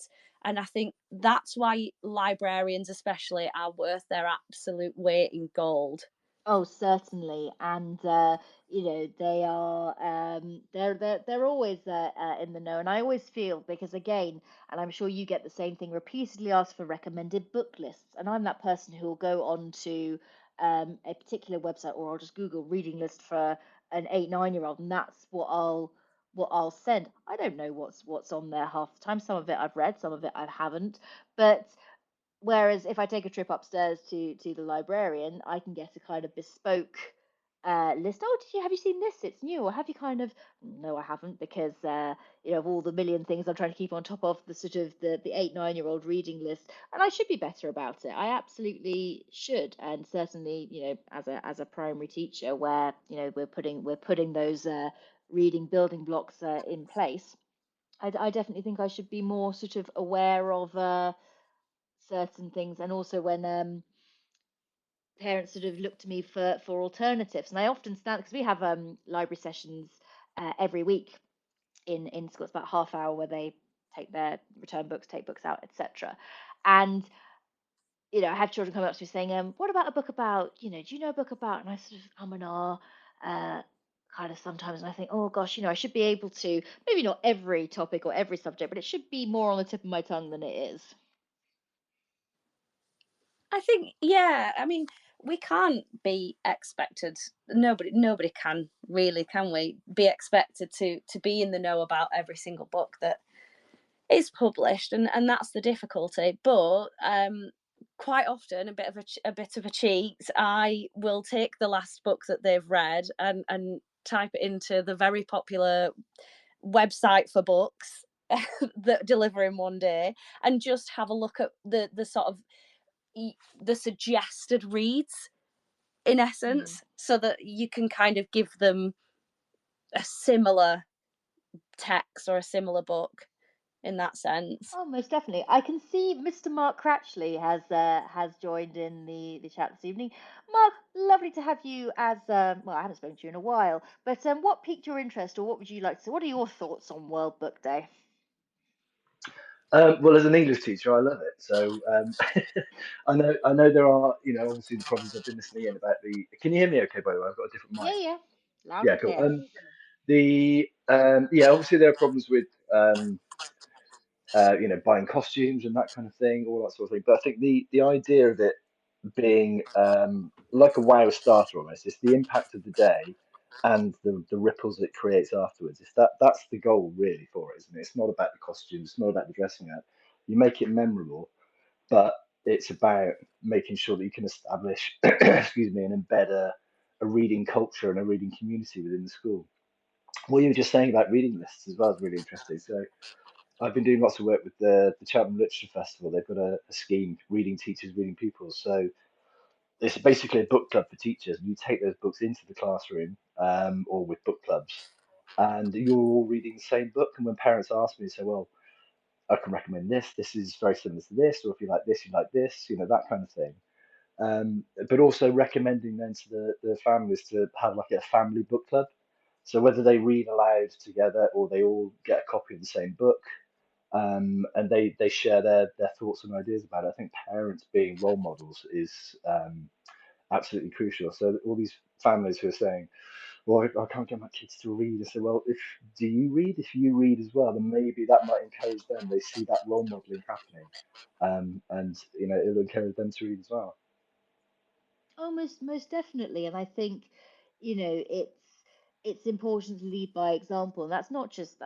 And I think that's why librarians, especially, are worth their absolute weight in gold. oh, certainly. And they are, they're always in the know. And I always feel, because again, and I'm sure you get the same thing, repeatedly asked for recommended book lists, and I'm that person who will go on to a particular website, or I'll just Google reading list for an 8, 9-year-old, and that's what I'll send. I don't know what's on there half the time. Some of it I've read, some of it I haven't, but whereas if I take a trip upstairs to the librarian, I can get a kind of bespoke list. "Oh, have you seen this? It's new." Or have you kind of, "No, I haven't," because of all the million things I'm trying to keep on top of, the sort of the 8, 9-year-old reading list, and I should be better about it. I absolutely should, and certainly, as a primary teacher, where we're putting those reading building blocks in place. I definitely think I should be more sort of aware of certain things, and also when parents sort of look to me for alternatives. And I often stand, because we have library sessions every week in school. It's about half hour where they take their return books, take books out, etc. And I have children come up to me saying, "What about a book about, do you know a book about?" And I sort of and ah, kind of sometimes, and I think, oh gosh, I should be able to, maybe not every topic or every subject, but it should be more on the tip of my tongue than it is. I think, yeah, I mean, we can't be expected, nobody can really, can we, be expected to be in the know about every single book that is published, and that's the difficulty. But quite often, a bit of a cheat, I will take the last book that they've read and type it into the very popular website for books that deliver in one day, and just have a look at the sort of the suggested reads, in Mm. essence, so that you can kind of give them a similar text or a similar book in that sense. Oh, most definitely. I can see Mr. Mark Cratchley has joined in the chat this evening. Mark, lovely to have you as well. I haven't spoken to you in a while, but what piqued your interest, or what would you like to say? What are your thoughts on World Book Day? Well, as an English teacher, I love it. So I know there are, obviously the problems. I've been listening in about the. Can you hear me? Okay, by the way, I've got a different Yeah, mic. yeah, loud Yeah, and cool. clear. Yeah, obviously there are problems with buying costumes and that kind of thing, all that sort of thing. But I think the idea of it being like a wow starter almost, it's the impact of the day and the ripples it creates afterwards. It's that's the goal really for it, isn't it? It's not about the costumes, it's not about the dressing up. You make it memorable, but it's about making sure that you can establish, excuse me, and embed a reading culture and a reading community within the school. What you were just saying about reading lists as well is really interesting. So I've been doing lots of work with the Cheltenham Literature Festival. They've got a scheme, reading teachers, reading pupils. So it's basically a book club for teachers. And you take those books into the classroom or with book clubs, and you're all reading the same book. And when parents ask me, say, well, I can recommend this. This is very similar to this, or if you like this, you like this. That kind of thing. But also recommending then to the families to have like a family book club. So whether they read aloud together or they all get a copy of the same book, and they share their thoughts and ideas about it. I think parents being role models is absolutely crucial. So all these families who are saying, "Well, I can't get my kids to read," I say, "Well, if do you read? If you read as well, then maybe that might encourage them. They see that role modeling happening, and it'll encourage them to read as well." Oh, most definitely. And I think, it's important to lead by example. And that's not just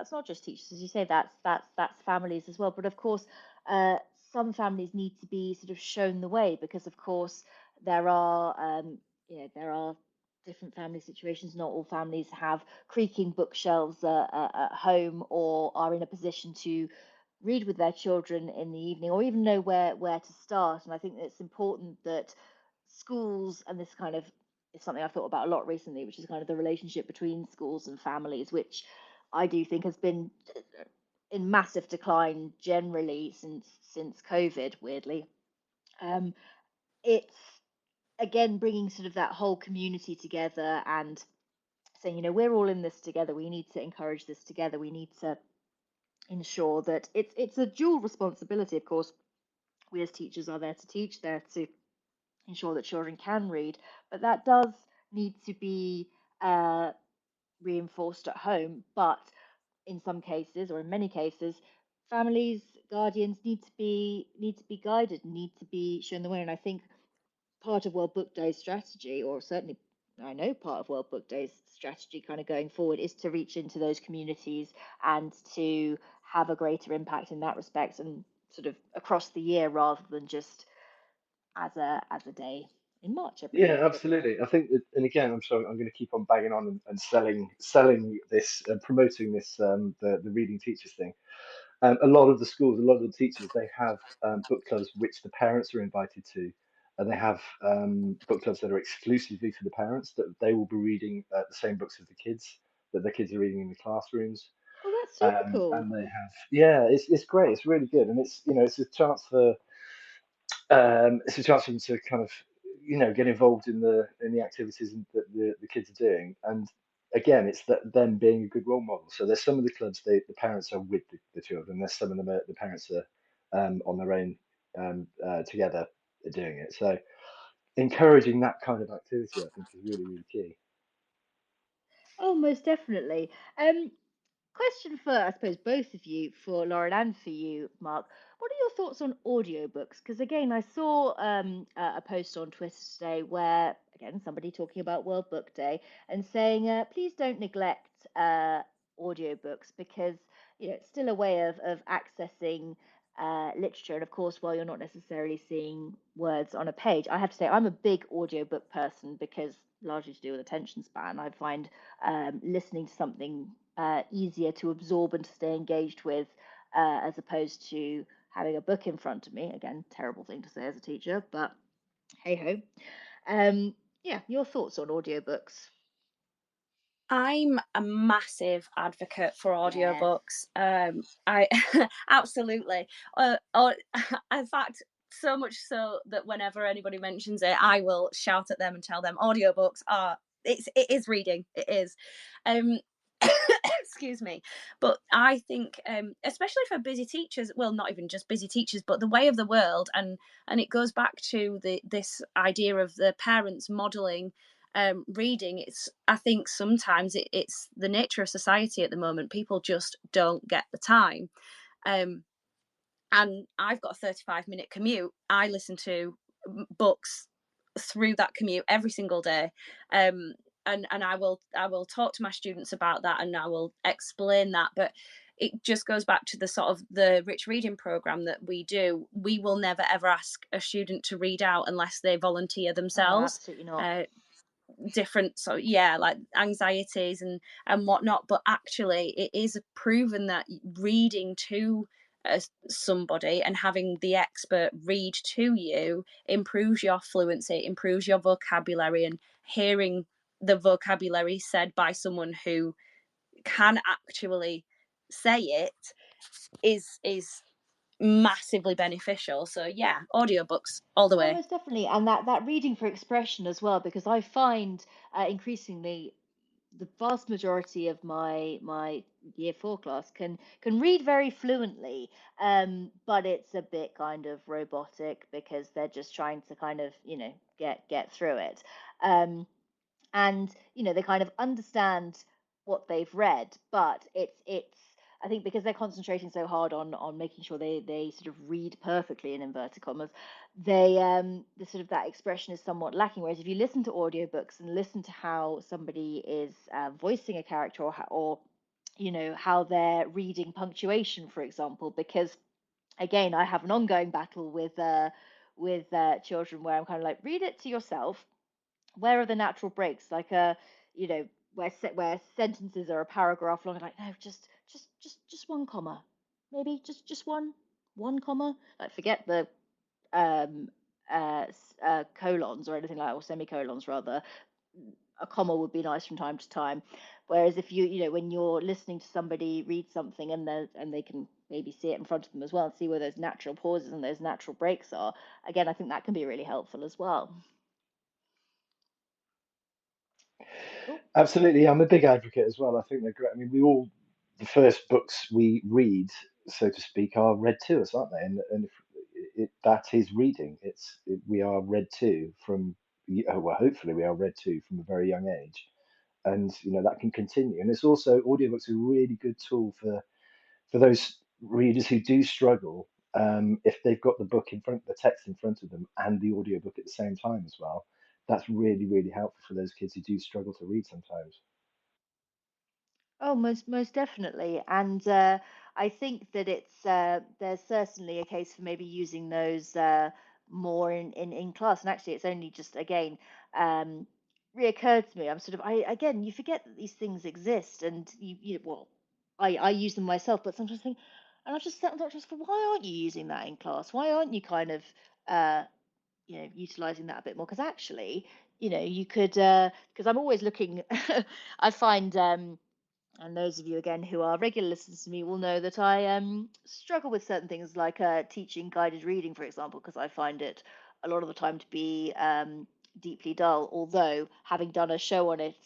teachers, as you say, that's families as well. But of course, uh, some families need to be sort of shown the way, because of course there are different family situations. Not all families have creaking bookshelves at home, or are in a position to read with their children in the evening, or even know where to start. And I think that it's important that schools, and this kind of is something I've thought about a lot recently, which is kind of the relationship between schools and families, which I do think has been in massive decline generally since COVID. Weirdly, um, it's again bringing sort of that whole community together and saying, we're all in this together. We need to encourage this together. We need to ensure that it's a dual responsibility. Of course, we as teachers are there to teach, there to ensure that children can read, but that does need to be uh, reinforced at home. But in some cases, or in many cases, families, guardians need to be guided, need to be shown the way. And I think part of World Book Day's strategy, or certainly I know part of World Book Day's strategy kind of going forward, is to reach into those communities and to have a greater impact in that respect, and sort of across the year, rather than just as a day in March every Yeah, year. absolutely. I think, that, and again, I'm sorry, I'm going to keep on banging on and selling this, promoting this, the reading teachers thing. A lot of the schools, a lot of the teachers, they have book clubs which the parents are invited to, and they have book clubs that are exclusively for the parents, that they will be reading the same books as the kids, that the kids are reading in the classrooms. Oh, that's super cool. And they have, yeah, it's great, it's really good, and it's a chance for them to kind of get involved in the activities that the kids are doing. And again, it's that them being a good role model. So there's some of the clubs, the parents are with the children, there's some of them the parents are on their own, together doing it. So encouraging that kind of activity, I think, is really, really key. Oh, most definitely. Question for, I suppose, both of you, for Lauren and for you, Mark. What are your thoughts on audiobooks? Because again, I saw a post on Twitter today where, again, somebody talking about World Book Day and saying, please don't neglect audiobooks because it's still a way of accessing literature. And of course, while you're not necessarily seeing words on a page, I have to say I'm a big audiobook person because largely to do with attention span. I find listening to something easier to absorb and to stay engaged with, as opposed to having a book in front of me. Again, terrible thing to say as a teacher, but hey ho. Um, yeah, your thoughts on audiobooks? I'm a massive advocate for Yes. audiobooks. I absolutely. Or in fact, so much so that whenever anybody mentions it, I will shout at them and tell them audiobooks are it is reading. It is. Um, excuse me, but I think, especially for busy teachers, well, not even just busy teachers, but the way of the world, and it goes back to this idea of the parents modeling reading. It's, I think sometimes it's the nature of society at the moment. People just don't get the time. Um, and I've got a 35-minute commute. I listen to books through that commute every single day. And I will talk to my students about that, and I will explain that. But it just goes back to the sort of the rich reading program that we do. We will never ever ask a student to read out unless they volunteer Oh, themselves. absolutely not. uh, Different, so yeah, like anxieties and whatnot, but actually it is proven that reading to somebody and having the expert read to you improves your fluency, improves your vocabulary, and hearing the vocabulary said by someone who can actually say it is massively beneficial. So yeah, audiobooks all the Oh, way. most definitely, and that reading for expression as well, because I find increasingly the vast majority of my year four class can read very fluently, but it's a bit kind of robotic because they're just trying to kind of get through it. Um, and they kind of understand what they've read, but it's I think because they're concentrating so hard on making sure they sort of read perfectly in inverted commas, they the sort of that expression is somewhat lacking. Whereas if you listen to audiobooks and listen to how somebody is voicing a character, or how they're reading punctuation, for example, because again, I have an ongoing battle with children where I'm kind of like, read it to yourself. Where are the natural breaks? Like where sentences are a paragraph long, and like, no, just one comma, maybe just one comma. Like, forget the um colons or anything like, or semicolons rather. A comma would be nice from time to time. Whereas if when you're listening to somebody read something, and they can maybe see it in front of them as well and see where those natural pauses and those natural breaks are, again, I think that can be really helpful as well. Oh, Absolutely, I'm a big advocate as well. I think they're great. I mean, the first books we read, so to speak, are read to us, aren't they? And if that is reading. We are read to from, well, hopefully we are read to from a very young age, and that can continue. And it's also, audiobooks are a really good tool for those readers who do struggle. If they've got the book in front, the text in front of them, and the audiobook at the same time as well, that's really, really helpful for those kids who do struggle to read sometimes. oh, most definitely. And I think that there's certainly a case for maybe using those more in class. And actually, it's only just again um, reoccurred to me. I'm sort of I again, you forget that these things exist, and well, I use them myself, but sometimes I think, and I just sat and thought, why aren't you using that in class? Why aren't you kind of uh, utilizing that a bit more? Because actually, you could, because I'm always looking. I find. And those of you again who are regular listeners to me will know that I struggle with certain things like teaching guided reading, for example, because I find it a lot of the time to be deeply dull. Although having done a show on it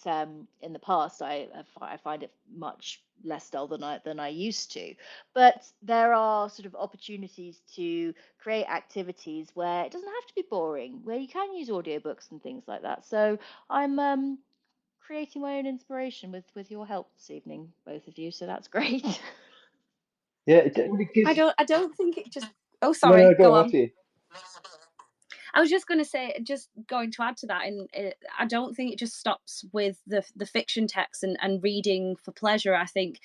in the past, I find it much less dull than I used to. But there are sort of opportunities to create activities where it doesn't have to be boring, where you can use audiobooks and things like that. So I'm creating my own inspiration with your help this evening, both of you. So that's great. Yeah, it gives. I don't think it just. Oh, No, sorry. no, go Go on on. after you. I was just going to say, just going to add to that, and I don't think it just stops with the fiction text and reading for pleasure. I think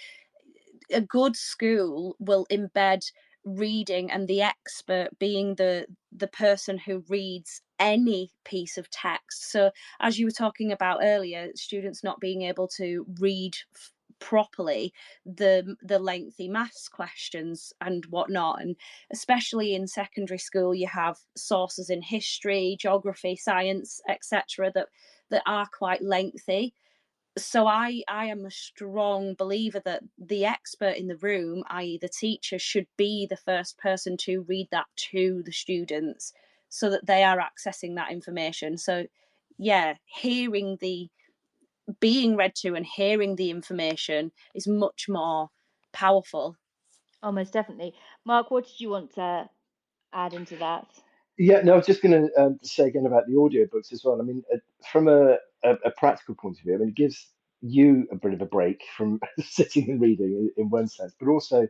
a good school will embed reading and the expert being the person who reads any piece of text. So as you were talking about earlier, students not being able to read properly the lengthy maths questions and whatnot, and especially in secondary school you have sources in history, geography, science, etc., that are quite lengthy. So I am a strong believer that the expert in the room, i.e. the teacher, should be the first person to read that to the students so that they are accessing that information. So yeah, being read to and hearing the information is much more powerful. Almost definitely. Mark, what did you want to add into that? Yeah, no, I was just going to say again about the audiobooks as well. I mean, from a practical point of view, I mean, it gives you a bit of a break from sitting and reading in one sense, but also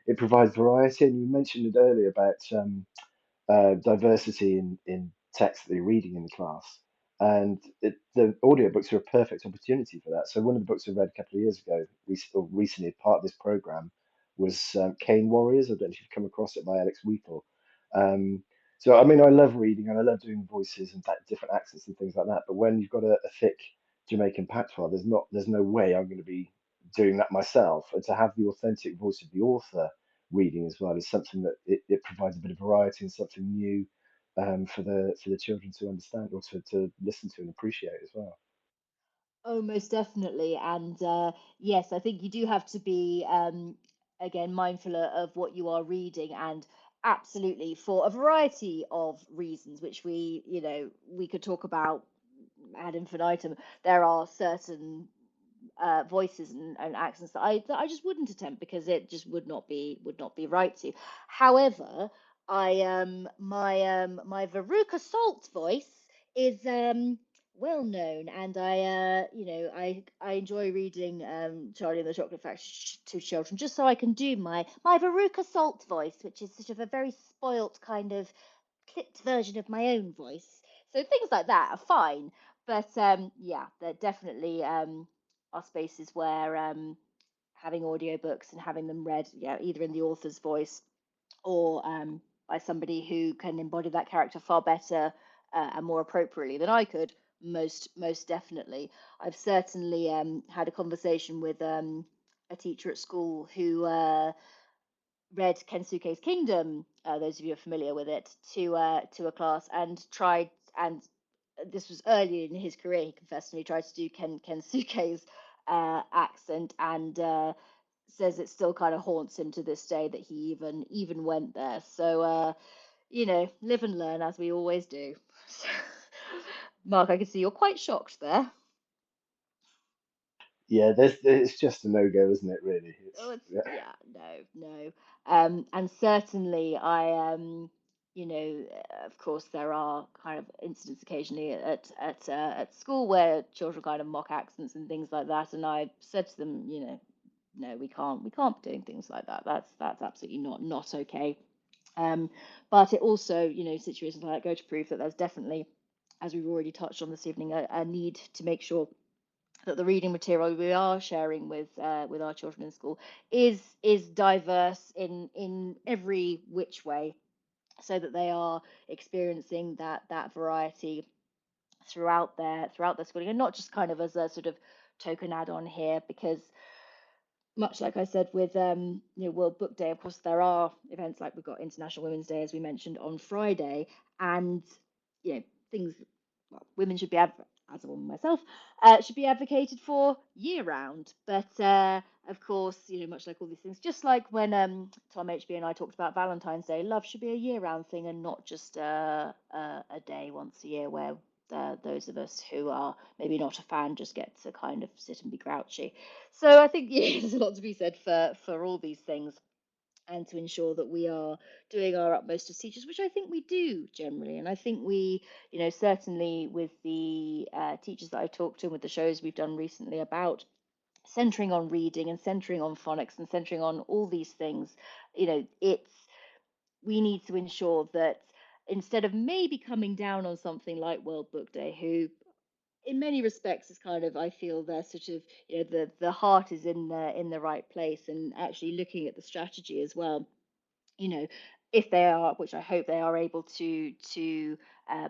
it provides variety. And you mentioned it earlier about diversity in text that you're reading in the class. And the audiobooks are a perfect opportunity for that. So one of the books I read a couple of years ago, or recently, part of this program, was Cane Warriors. I don't know if you've come across it by Alex Wheatle. Um, so I mean, I love reading and I love doing voices and different accents and things like that. But when you've got a thick Jamaican patois, there's no way I'm going to be doing that myself. And to have the authentic voice of the author reading as well is something that it provides a bit of variety and something new for the children to understand or to listen to and appreciate as well. Oh, most definitely. And yes, I think you do have to be, again, mindful of what you are reading, and absolutely for a variety of reasons, which we could talk about ad infinitum. There are certain voices and accents that I just wouldn't attempt because it just would not be right to. However, I my Veruca Salt voice is well known, and I enjoy reading Charlie and the Chocolate Factory to children just so I can do my Veruca Salt voice, which is sort of a very spoilt kind of clipped version of my own voice. So things like that are fine, but yeah, there definitely are spaces where having audiobooks and having them read, yeah, either in the author's voice or by somebody who can embody that character far better and more appropriately than I could. Most definitely, I've certainly had a conversation with a teacher at school who read Kensuke's Kingdom. Those of you who are familiar with it, to a class, and tried, and this was early in his career. He confessed to me, tried to do Kensuke's accent, and says it still kind of haunts him to this day that he even went there. So live and learn as we always do. Mark, I can see you're quite shocked there. Yeah, it's just a no go, isn't it? Really, Oh, it's it's yeah. yeah, no. And certainly of course there are kind of incidents occasionally at school where children kind of mock accents and things like that, and I said to them, no, we can't be doing things like that. That's absolutely not okay. Um, but it also, situations like that go to prove that there's definitely, as we've already touched on this evening, a need to make sure that the reading material we are sharing with our children in school is diverse in every which way, so that they are experiencing that variety throughout their schooling, and not just kind of as a sort of token add-on here, because much like I said with World Book Day, of course there are events like we've got International Women's Day, as we mentioned, on Friday, and things, well, women should be as a woman myself, should be advocated for year round. But of course, much like all these things, just like when Tom HB and I talked about Valentine's Day, love should be a year round thing and not just a day once a year where those of us who are maybe not a fan just get to kind of sit and be grouchy. So I think there's a lot to be said for all these things. and to ensure that we are doing our utmost as teachers, which I think we do generally. And I think we, certainly with the teachers that I talked to and with the shows we've done recently about centering on reading and centering on phonics and centering on all these things, it's we need to ensure that instead of maybe coming down on something like World Book Day, who in many respects is kind of, I feel they're sort of, the heart is in the right place, and actually looking at the strategy as well, you know, if they are, which I hope they are able to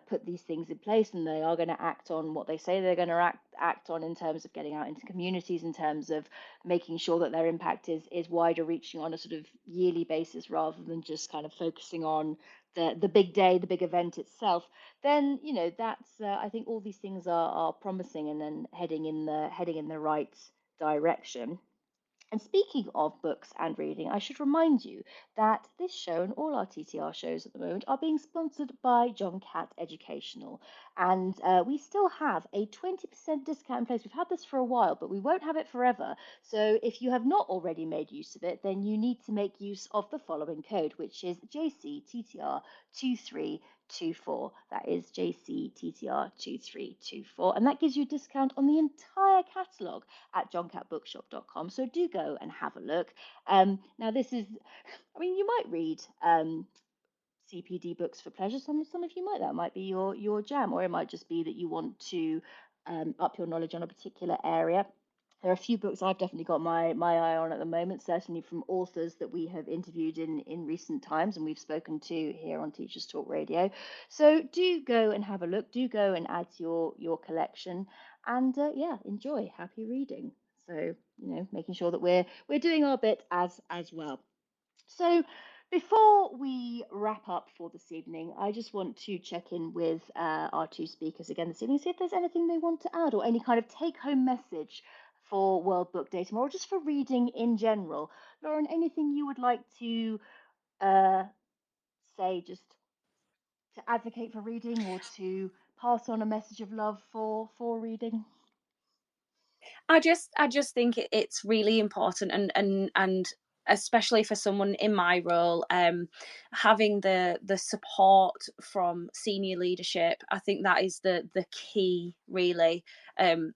put these things in place, and they are going to act on what they say they're going to act on in terms of getting out into communities, in terms of making sure that their impact is wider reaching on a sort of yearly basis rather than just kind of focusing on the big day, the big event itself. Then that's I think all these things are promising and then heading in the right direction. And speaking of books and reading, I should remind you that this show and all our TTR shows at the moment are being sponsored by John Catt Educational. And we still have a 20% discount in place. We've had this for a while, but we won't have it forever. So if you have not already made use of it, then you need to make use of the following code, which is JCTTR2324. That is JCTTR2324. And that gives you a discount on the entire catalogue at johncatbookshop.com. So do go and have a look. Now, this is, I mean, you might read CPD books for pleasure. Some of you might, that might be your jam, or it might just be that you want to up your knowledge on a particular area. There are a few books I've definitely got my eye on at the moment, certainly from authors that we have interviewed in recent times and we've spoken to here on Teachers Talk Radio. So do go and have a look. Do go and add to your collection, and yeah, enjoy. Happy reading. So making sure that we're doing our bit as well. So, before we wrap up for this evening, I just want to check in with our two speakers again this evening, see if there's anything they want to add or any kind of take home message for World Book Day tomorrow, or just for reading in general. Lauren, anything you would like to uh, say, just to advocate for reading or to pass on a message of love for reading? I just think it's really important, and especially for someone in my role, having the support from senior leadership. I think that is the key, really. Um,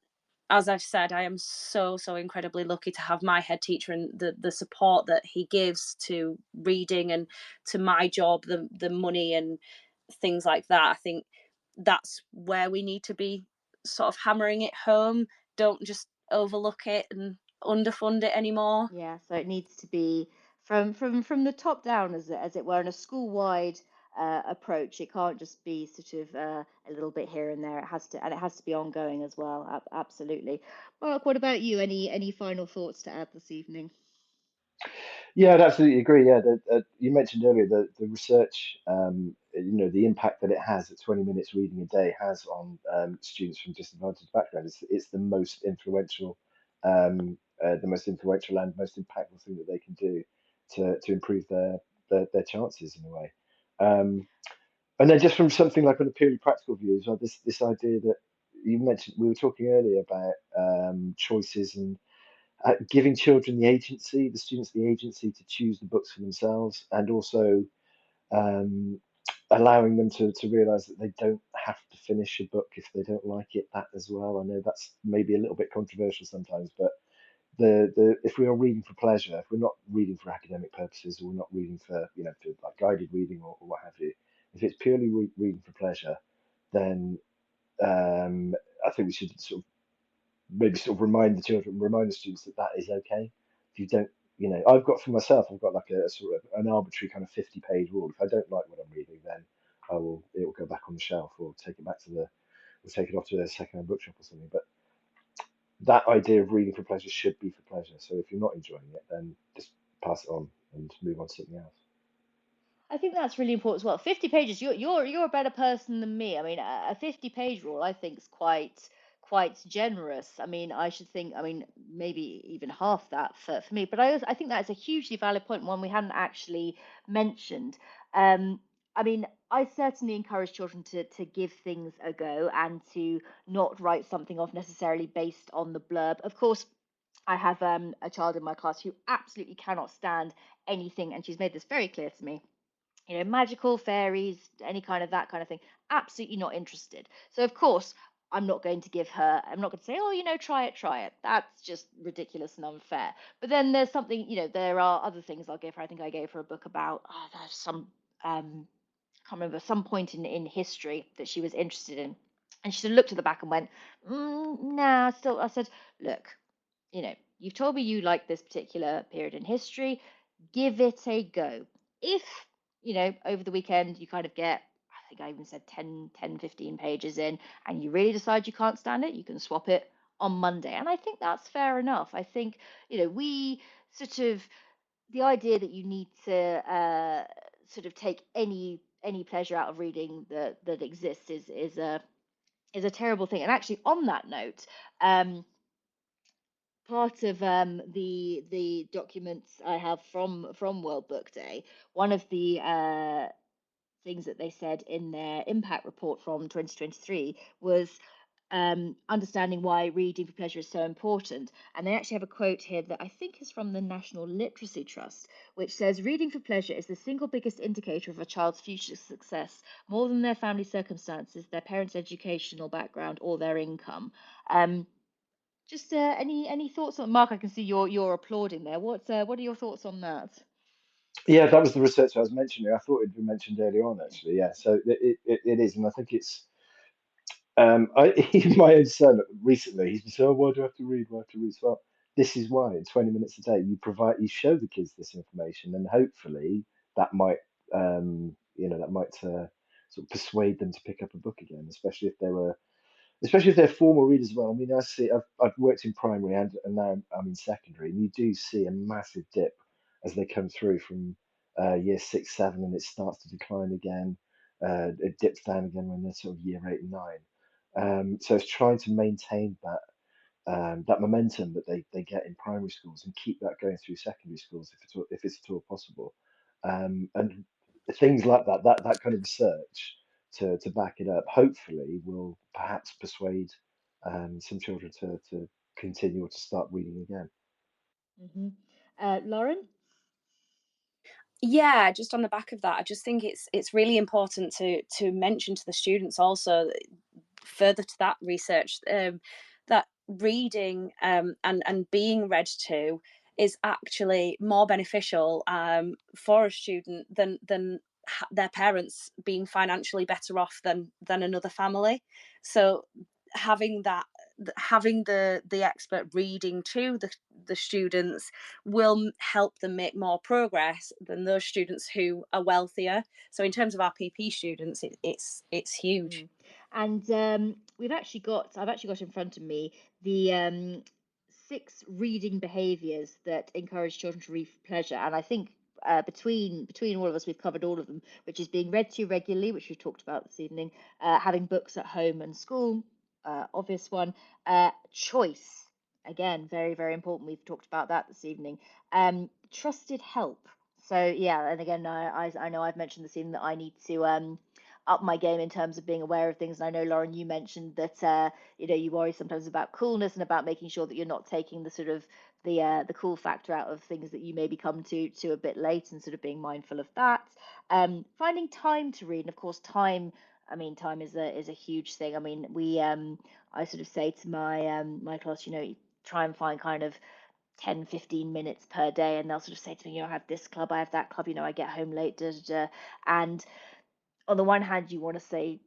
as I've said, I am so incredibly lucky to have my head teacher and the support that he gives to reading and to my job, the money and things like that. I think that's where we need to be sort of hammering it home. Don't just overlook it and underfund it anymore. Yeah, so it needs to be from the top down, as it were, in a school-wide approach. It can't just be sort of a little bit here and there. It has to be ongoing as well. Absolutely. Mark, what about you? Any final thoughts to add this evening? Yeah, I'd absolutely agree. Yeah, you mentioned earlier the research, the impact that it has, that 20 minutes reading a day has on students from disadvantaged backgrounds. It's the most influential and most impactful thing that they can do to improve their chances in a way. Um, and then just from something like on a purely practical view as well, this idea that you mentioned, we were talking earlier about choices and giving children the agency, the students the agency to choose the books for themselves, and also um, allowing them to realize that they don't have to finish a book if they don't like it. That as well. I know that's maybe a little bit controversial sometimes, but the if we are reading for pleasure, if we're not reading for academic purposes, or we're not reading for for like guided reading or what have you, if it's purely reading for pleasure, then I think we should sort of maybe sort of remind the students that that is okay. If you don't, I've got for myself, I've got like a sort of an arbitrary kind of 50-page rule. If I don't like what I'm reading, then it will go back on the shelf, or take it off to a second-hand bookshop or something. But that idea of reading for pleasure should be for pleasure. So if you're not enjoying it, then just pass it on and move on to something else. I think that's really important as well. 50 pages, you're a better person than me. I mean, a 50-page rule, I think, is quite generous. I mean, I mean, maybe even half that for me. But I think that's a hugely valid point, one we hadn't actually mentioned. I mean, I certainly encourage children to give things a go and to not write something off necessarily based on the blurb. Of course, I have a child in my class who absolutely cannot stand anything, and she's made this very clear to me. Magical fairies, any kind of that kind of thing, absolutely not interested. So of course, I'm not going to I'm not going to say, oh, try it, try it. That's just ridiculous and unfair. But then there's something, there are other things I'll give her. I think I gave her a book about, there's some, I can't remember, some point in history that she was interested in. And she sort of looked at the back and went, nah, still. I said, look, you've told me you like this particular period in history. Give it a go. If, over the weekend you kind of get, I think I even said 15 pages in, and you really decide you can't stand it, you can swap it on Monday. And I think that's fair enough. I think, we sort of, the idea that you need to sort of take any pleasure out of reading that exists is a terrible thing. And actually, on that note, part of the documents I have from World Book Day, one of the things that they said in their impact report from 2023 was understanding why reading for pleasure is so important. And they actually have a quote here that I think is from the National Literacy Trust, which says, reading for pleasure is the single biggest indicator of a child's future success, more than their family circumstances, their parents' educational background, or their income. Just any thoughts on Mark? I can see you're applauding there. What are your thoughts on that? Yeah, that was the research I was mentioning. I thought it'd been mentioned earlier on, actually. Yeah, so it is, and I think it's. Even my own son recently, he's been saying, "Oh, why do I have to read? Why do I have to read?" So, well, this is why. In 20 minutes a day, you show the kids this information, and hopefully that might, that might sort of persuade them to pick up a book again, especially if they're formal readers as well. I mean, I've worked in primary and now I'm in secondary, and you do see a massive dip as they come through from year six, seven, and it starts to decline again. It dips down again when they're sort of year eight and nine. So it's trying to maintain that momentum that they get in primary schools and keep that going through secondary schools if it's at all possible. And things like that kind of research to back it up, hopefully will perhaps persuade some children to continue or to start reading again. Hmm. Lauren? Yeah, just on the back of that, I just think it's really important to mention to the students also, further to that research, that reading and being read to is actually more beneficial for a student than their parents being financially better off than another family. So having that, having the expert reading to the students will help them make more progress than those students who are wealthier. So in terms of our PP students, it's huge. Mm. And I've actually got in front of me the 6 reading behaviors that encourage children to read for pleasure. And I think between all of us, we've covered all of them, which is being read to regularly, which we've talked about this evening, having books at home and school, obvious one, choice, again, very, very important. We've talked about that this evening. Trusted help. So yeah, and again, I know I've mentioned this evening that I need to up my game in terms of being aware of things. And I know, Lauren, you mentioned that you worry sometimes about coolness and about making sure that you're not taking the sort of the cool factor out of things that you maybe come to a bit late, and sort of being mindful of that. Finding time to read, and of course, time. I mean, time is a huge thing. I mean, I sort of say to my class, try and find kind of 10-15 minutes per day, and they'll sort of say to me, I have this club, I have that club, I get home late, da, da, da. And on the one hand, you want to say,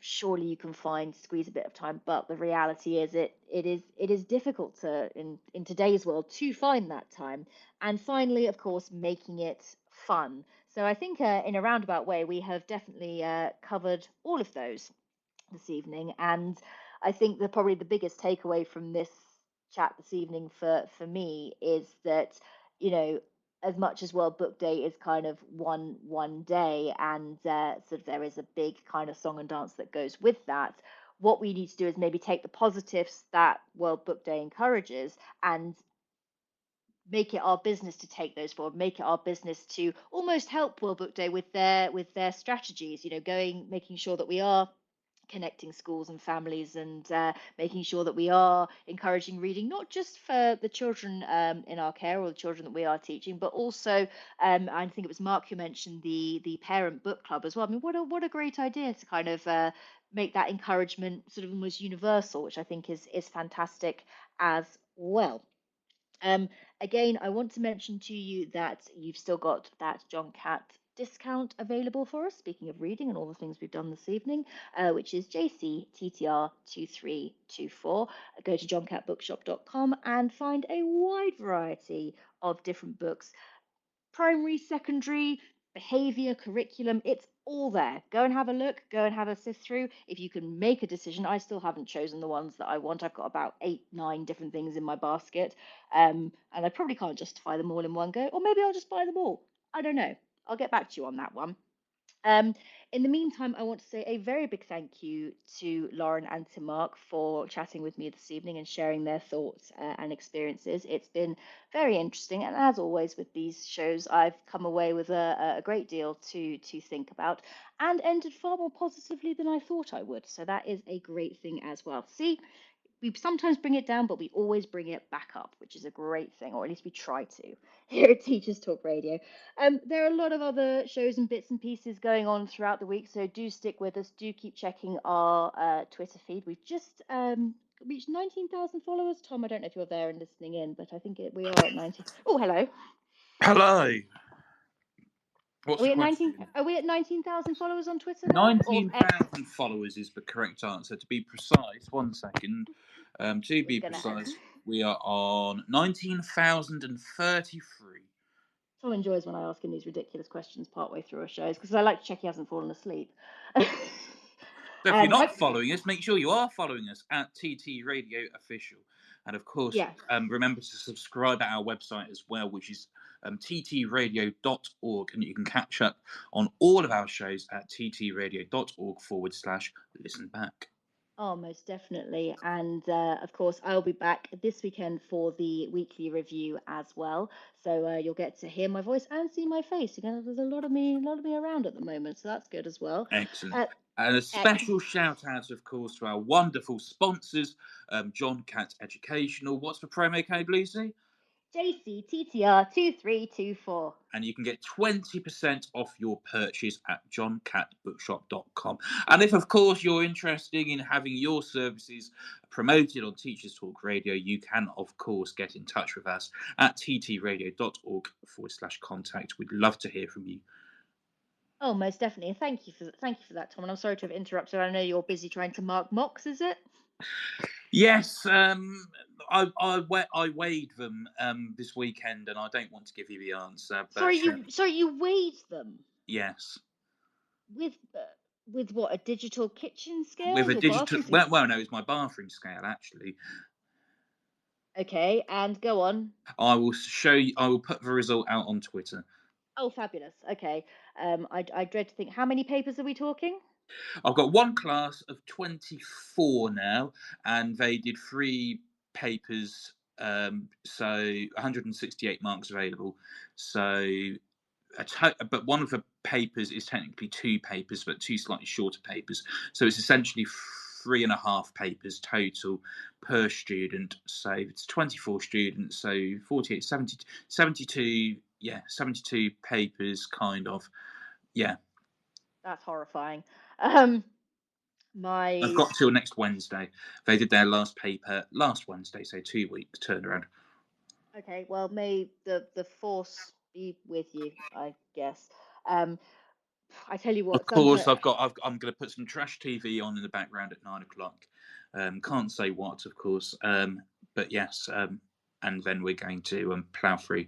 surely you can squeeze a bit of time, but the reality is, it is difficult in today's world to find that time. And finally, of course, making it fun. So I think, in a roundabout way, we have definitely covered all of those this evening. And I think that probably the biggest takeaway from this chat this evening for me is that, you know, as much as World Book Day is kind of one day, and sort of there is a big kind of song and dance that goes with that, what we need to do is maybe take the positives that World Book Day encourages and make it our business to take those forward, make it our business to almost help World Book Day with their strategies, making sure that we are connecting schools and families, and making sure that we are encouraging reading, not just for the children in our care or the children that we are teaching, but also I think it was Mark who mentioned the parent book club as well. I mean, what a great idea to kind of make that encouragement sort of almost universal, which I think is fantastic as well. Um, Again, I want to mention to you that you've still got that John Catt discount available for us, speaking of reading and all the things we've done this evening, which is JCTTR2324. Go to johncattbookshop.com and find a wide variety of different books, primary, secondary, behavior, curriculum. It's all there. Go and have a look, go and have a sift through. If you can make a decision, I still haven't chosen the ones that I want. I've got about 8, 9 different things in my basket, and I probably can't justify them all in one go, or maybe I'll just buy them all. I don't know. I'll get back to you on that one. Um, in the meantime, I want to say a very big thank you to Lauren and to Mark for chatting with me this evening and sharing their thoughts and experiences. It's been very interesting, and as always with these shows, I've come away with a great deal to think about, and ended far more positively than I thought I would. So that is a great thing as well. See, we sometimes bring it down, but we always bring it back up, which is a great thing, or at least we try to here at Teachers Talk Radio. There are a lot of other shows and bits and pieces going on throughout the week, so do stick with us. Do keep checking our Twitter feed. We've just reached 19,000 followers. Tom, I don't know if you're there and listening in, but I think we are at 19. Oh, hello. Hello. What's Are we the at 19? question? Are we at 19,000 followers on Twitter now? Or X? 19,000 followers is the correct answer. To be precise, 1 second. To be Gonna. precise, we are on 19,033. Tom enjoys when I ask him these ridiculous questions partway through our shows because I like to check he hasn't fallen asleep. So if you're not Hope, following us, make sure you are following us at TT Radio Official. And of course, yeah. remember to subscribe at our website as well, which is ttradio.org. And you can catch up on all of our shows at ttradio.org/listen back. Oh, most definitely. And of course, I'll be back this weekend for the weekly review as well. So you'll get to hear my voice and see my face. There's a lot of me around at the moment, so that's good as well. Excellent. And a special shout out, of course, to our wonderful sponsors, John Catt Educational. What's the promo code, Lucy? JCTTR2324. And you can get 20% off your purchase at johncattbookshop.com. And if, of course, you're interested in having your services promoted on Teachers Talk Radio, you can, of course, get in touch with us at ttradio.org/contact. We'd love to hear from you. Oh, most definitely. Thank you for that, Tom. And I'm sorry to have interrupted. I know you're busy trying to mark mocks, is it? Yes, I weighed them this weekend, and I don't want to give you the answer. But, sorry, you weighed them? Yes. With what, a digital kitchen scale? With a Your digital, bathroom? well, no, it's my bathroom scale actually. Okay, and go on. I will show you. I will put the result out on Twitter. Oh, fabulous. Okay. I dread to think, how many papers are we talking? I've got one class of 24 now, and they did 3 papers, so 168 marks available. So, but one of the papers is technically 2 papers, but 2 slightly shorter papers. So it's essentially 3.5 papers total per student. So it's 24 students, so 48, 70, 72, 72 papers, kind of. Yeah. That's horrifying. I've got till next Wednesday. They did their last paper last Wednesday, so 2 weeks turnaround. Okay, well, may the force be with you, I guess. I tell you what, of course, I'm going to put some trash TV on in the background at 9 o'clock. Can't say what, of course, but yes, and then we're going to plough through.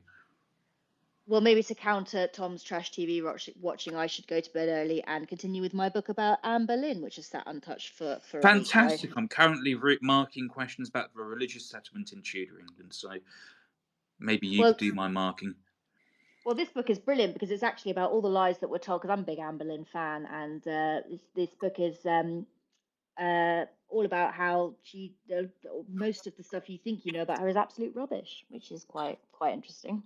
Well, maybe to counter Tom's trash TV watching, I should go to bed early and continue with my book about Anne Boleyn, which is sat untouched for Fantastic. a week. I'm currently marking questions about the religious settlement in Tudor England, so maybe you could do my marking. Well, this book is brilliant because it's actually about all the lies that were told, because I'm a big Anne Boleyn fan, and this book is all about how she most of the stuff you think you know about her is absolute rubbish, which is quite interesting.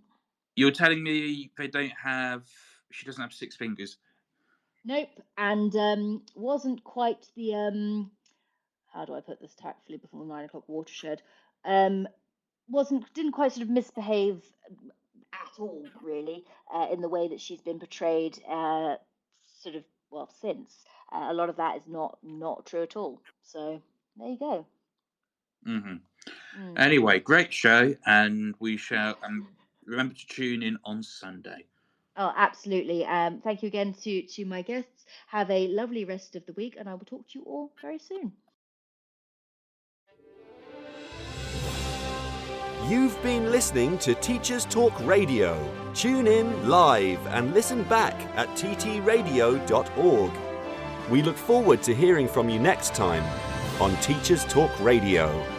You're telling me she doesn't have 6 fingers? Nope, and wasn't quite the how do I put this tactfully before the 9 o'clock watershed? Um, didn't quite sort of misbehave at all, really, in the way that she's been portrayed, sort of well since. A lot of that is not true at all. So there you go. Hmm. Mm. Anyway, great show, and we shall remember to tune in on Sunday. Oh, absolutely. Thank you again to my guests. Have a lovely rest of the week, and I will talk to you all very soon. You've been listening to Teachers Talk Radio. Tune in live and listen back at ttradio.org. We look forward to hearing from you next time on Teachers Talk Radio.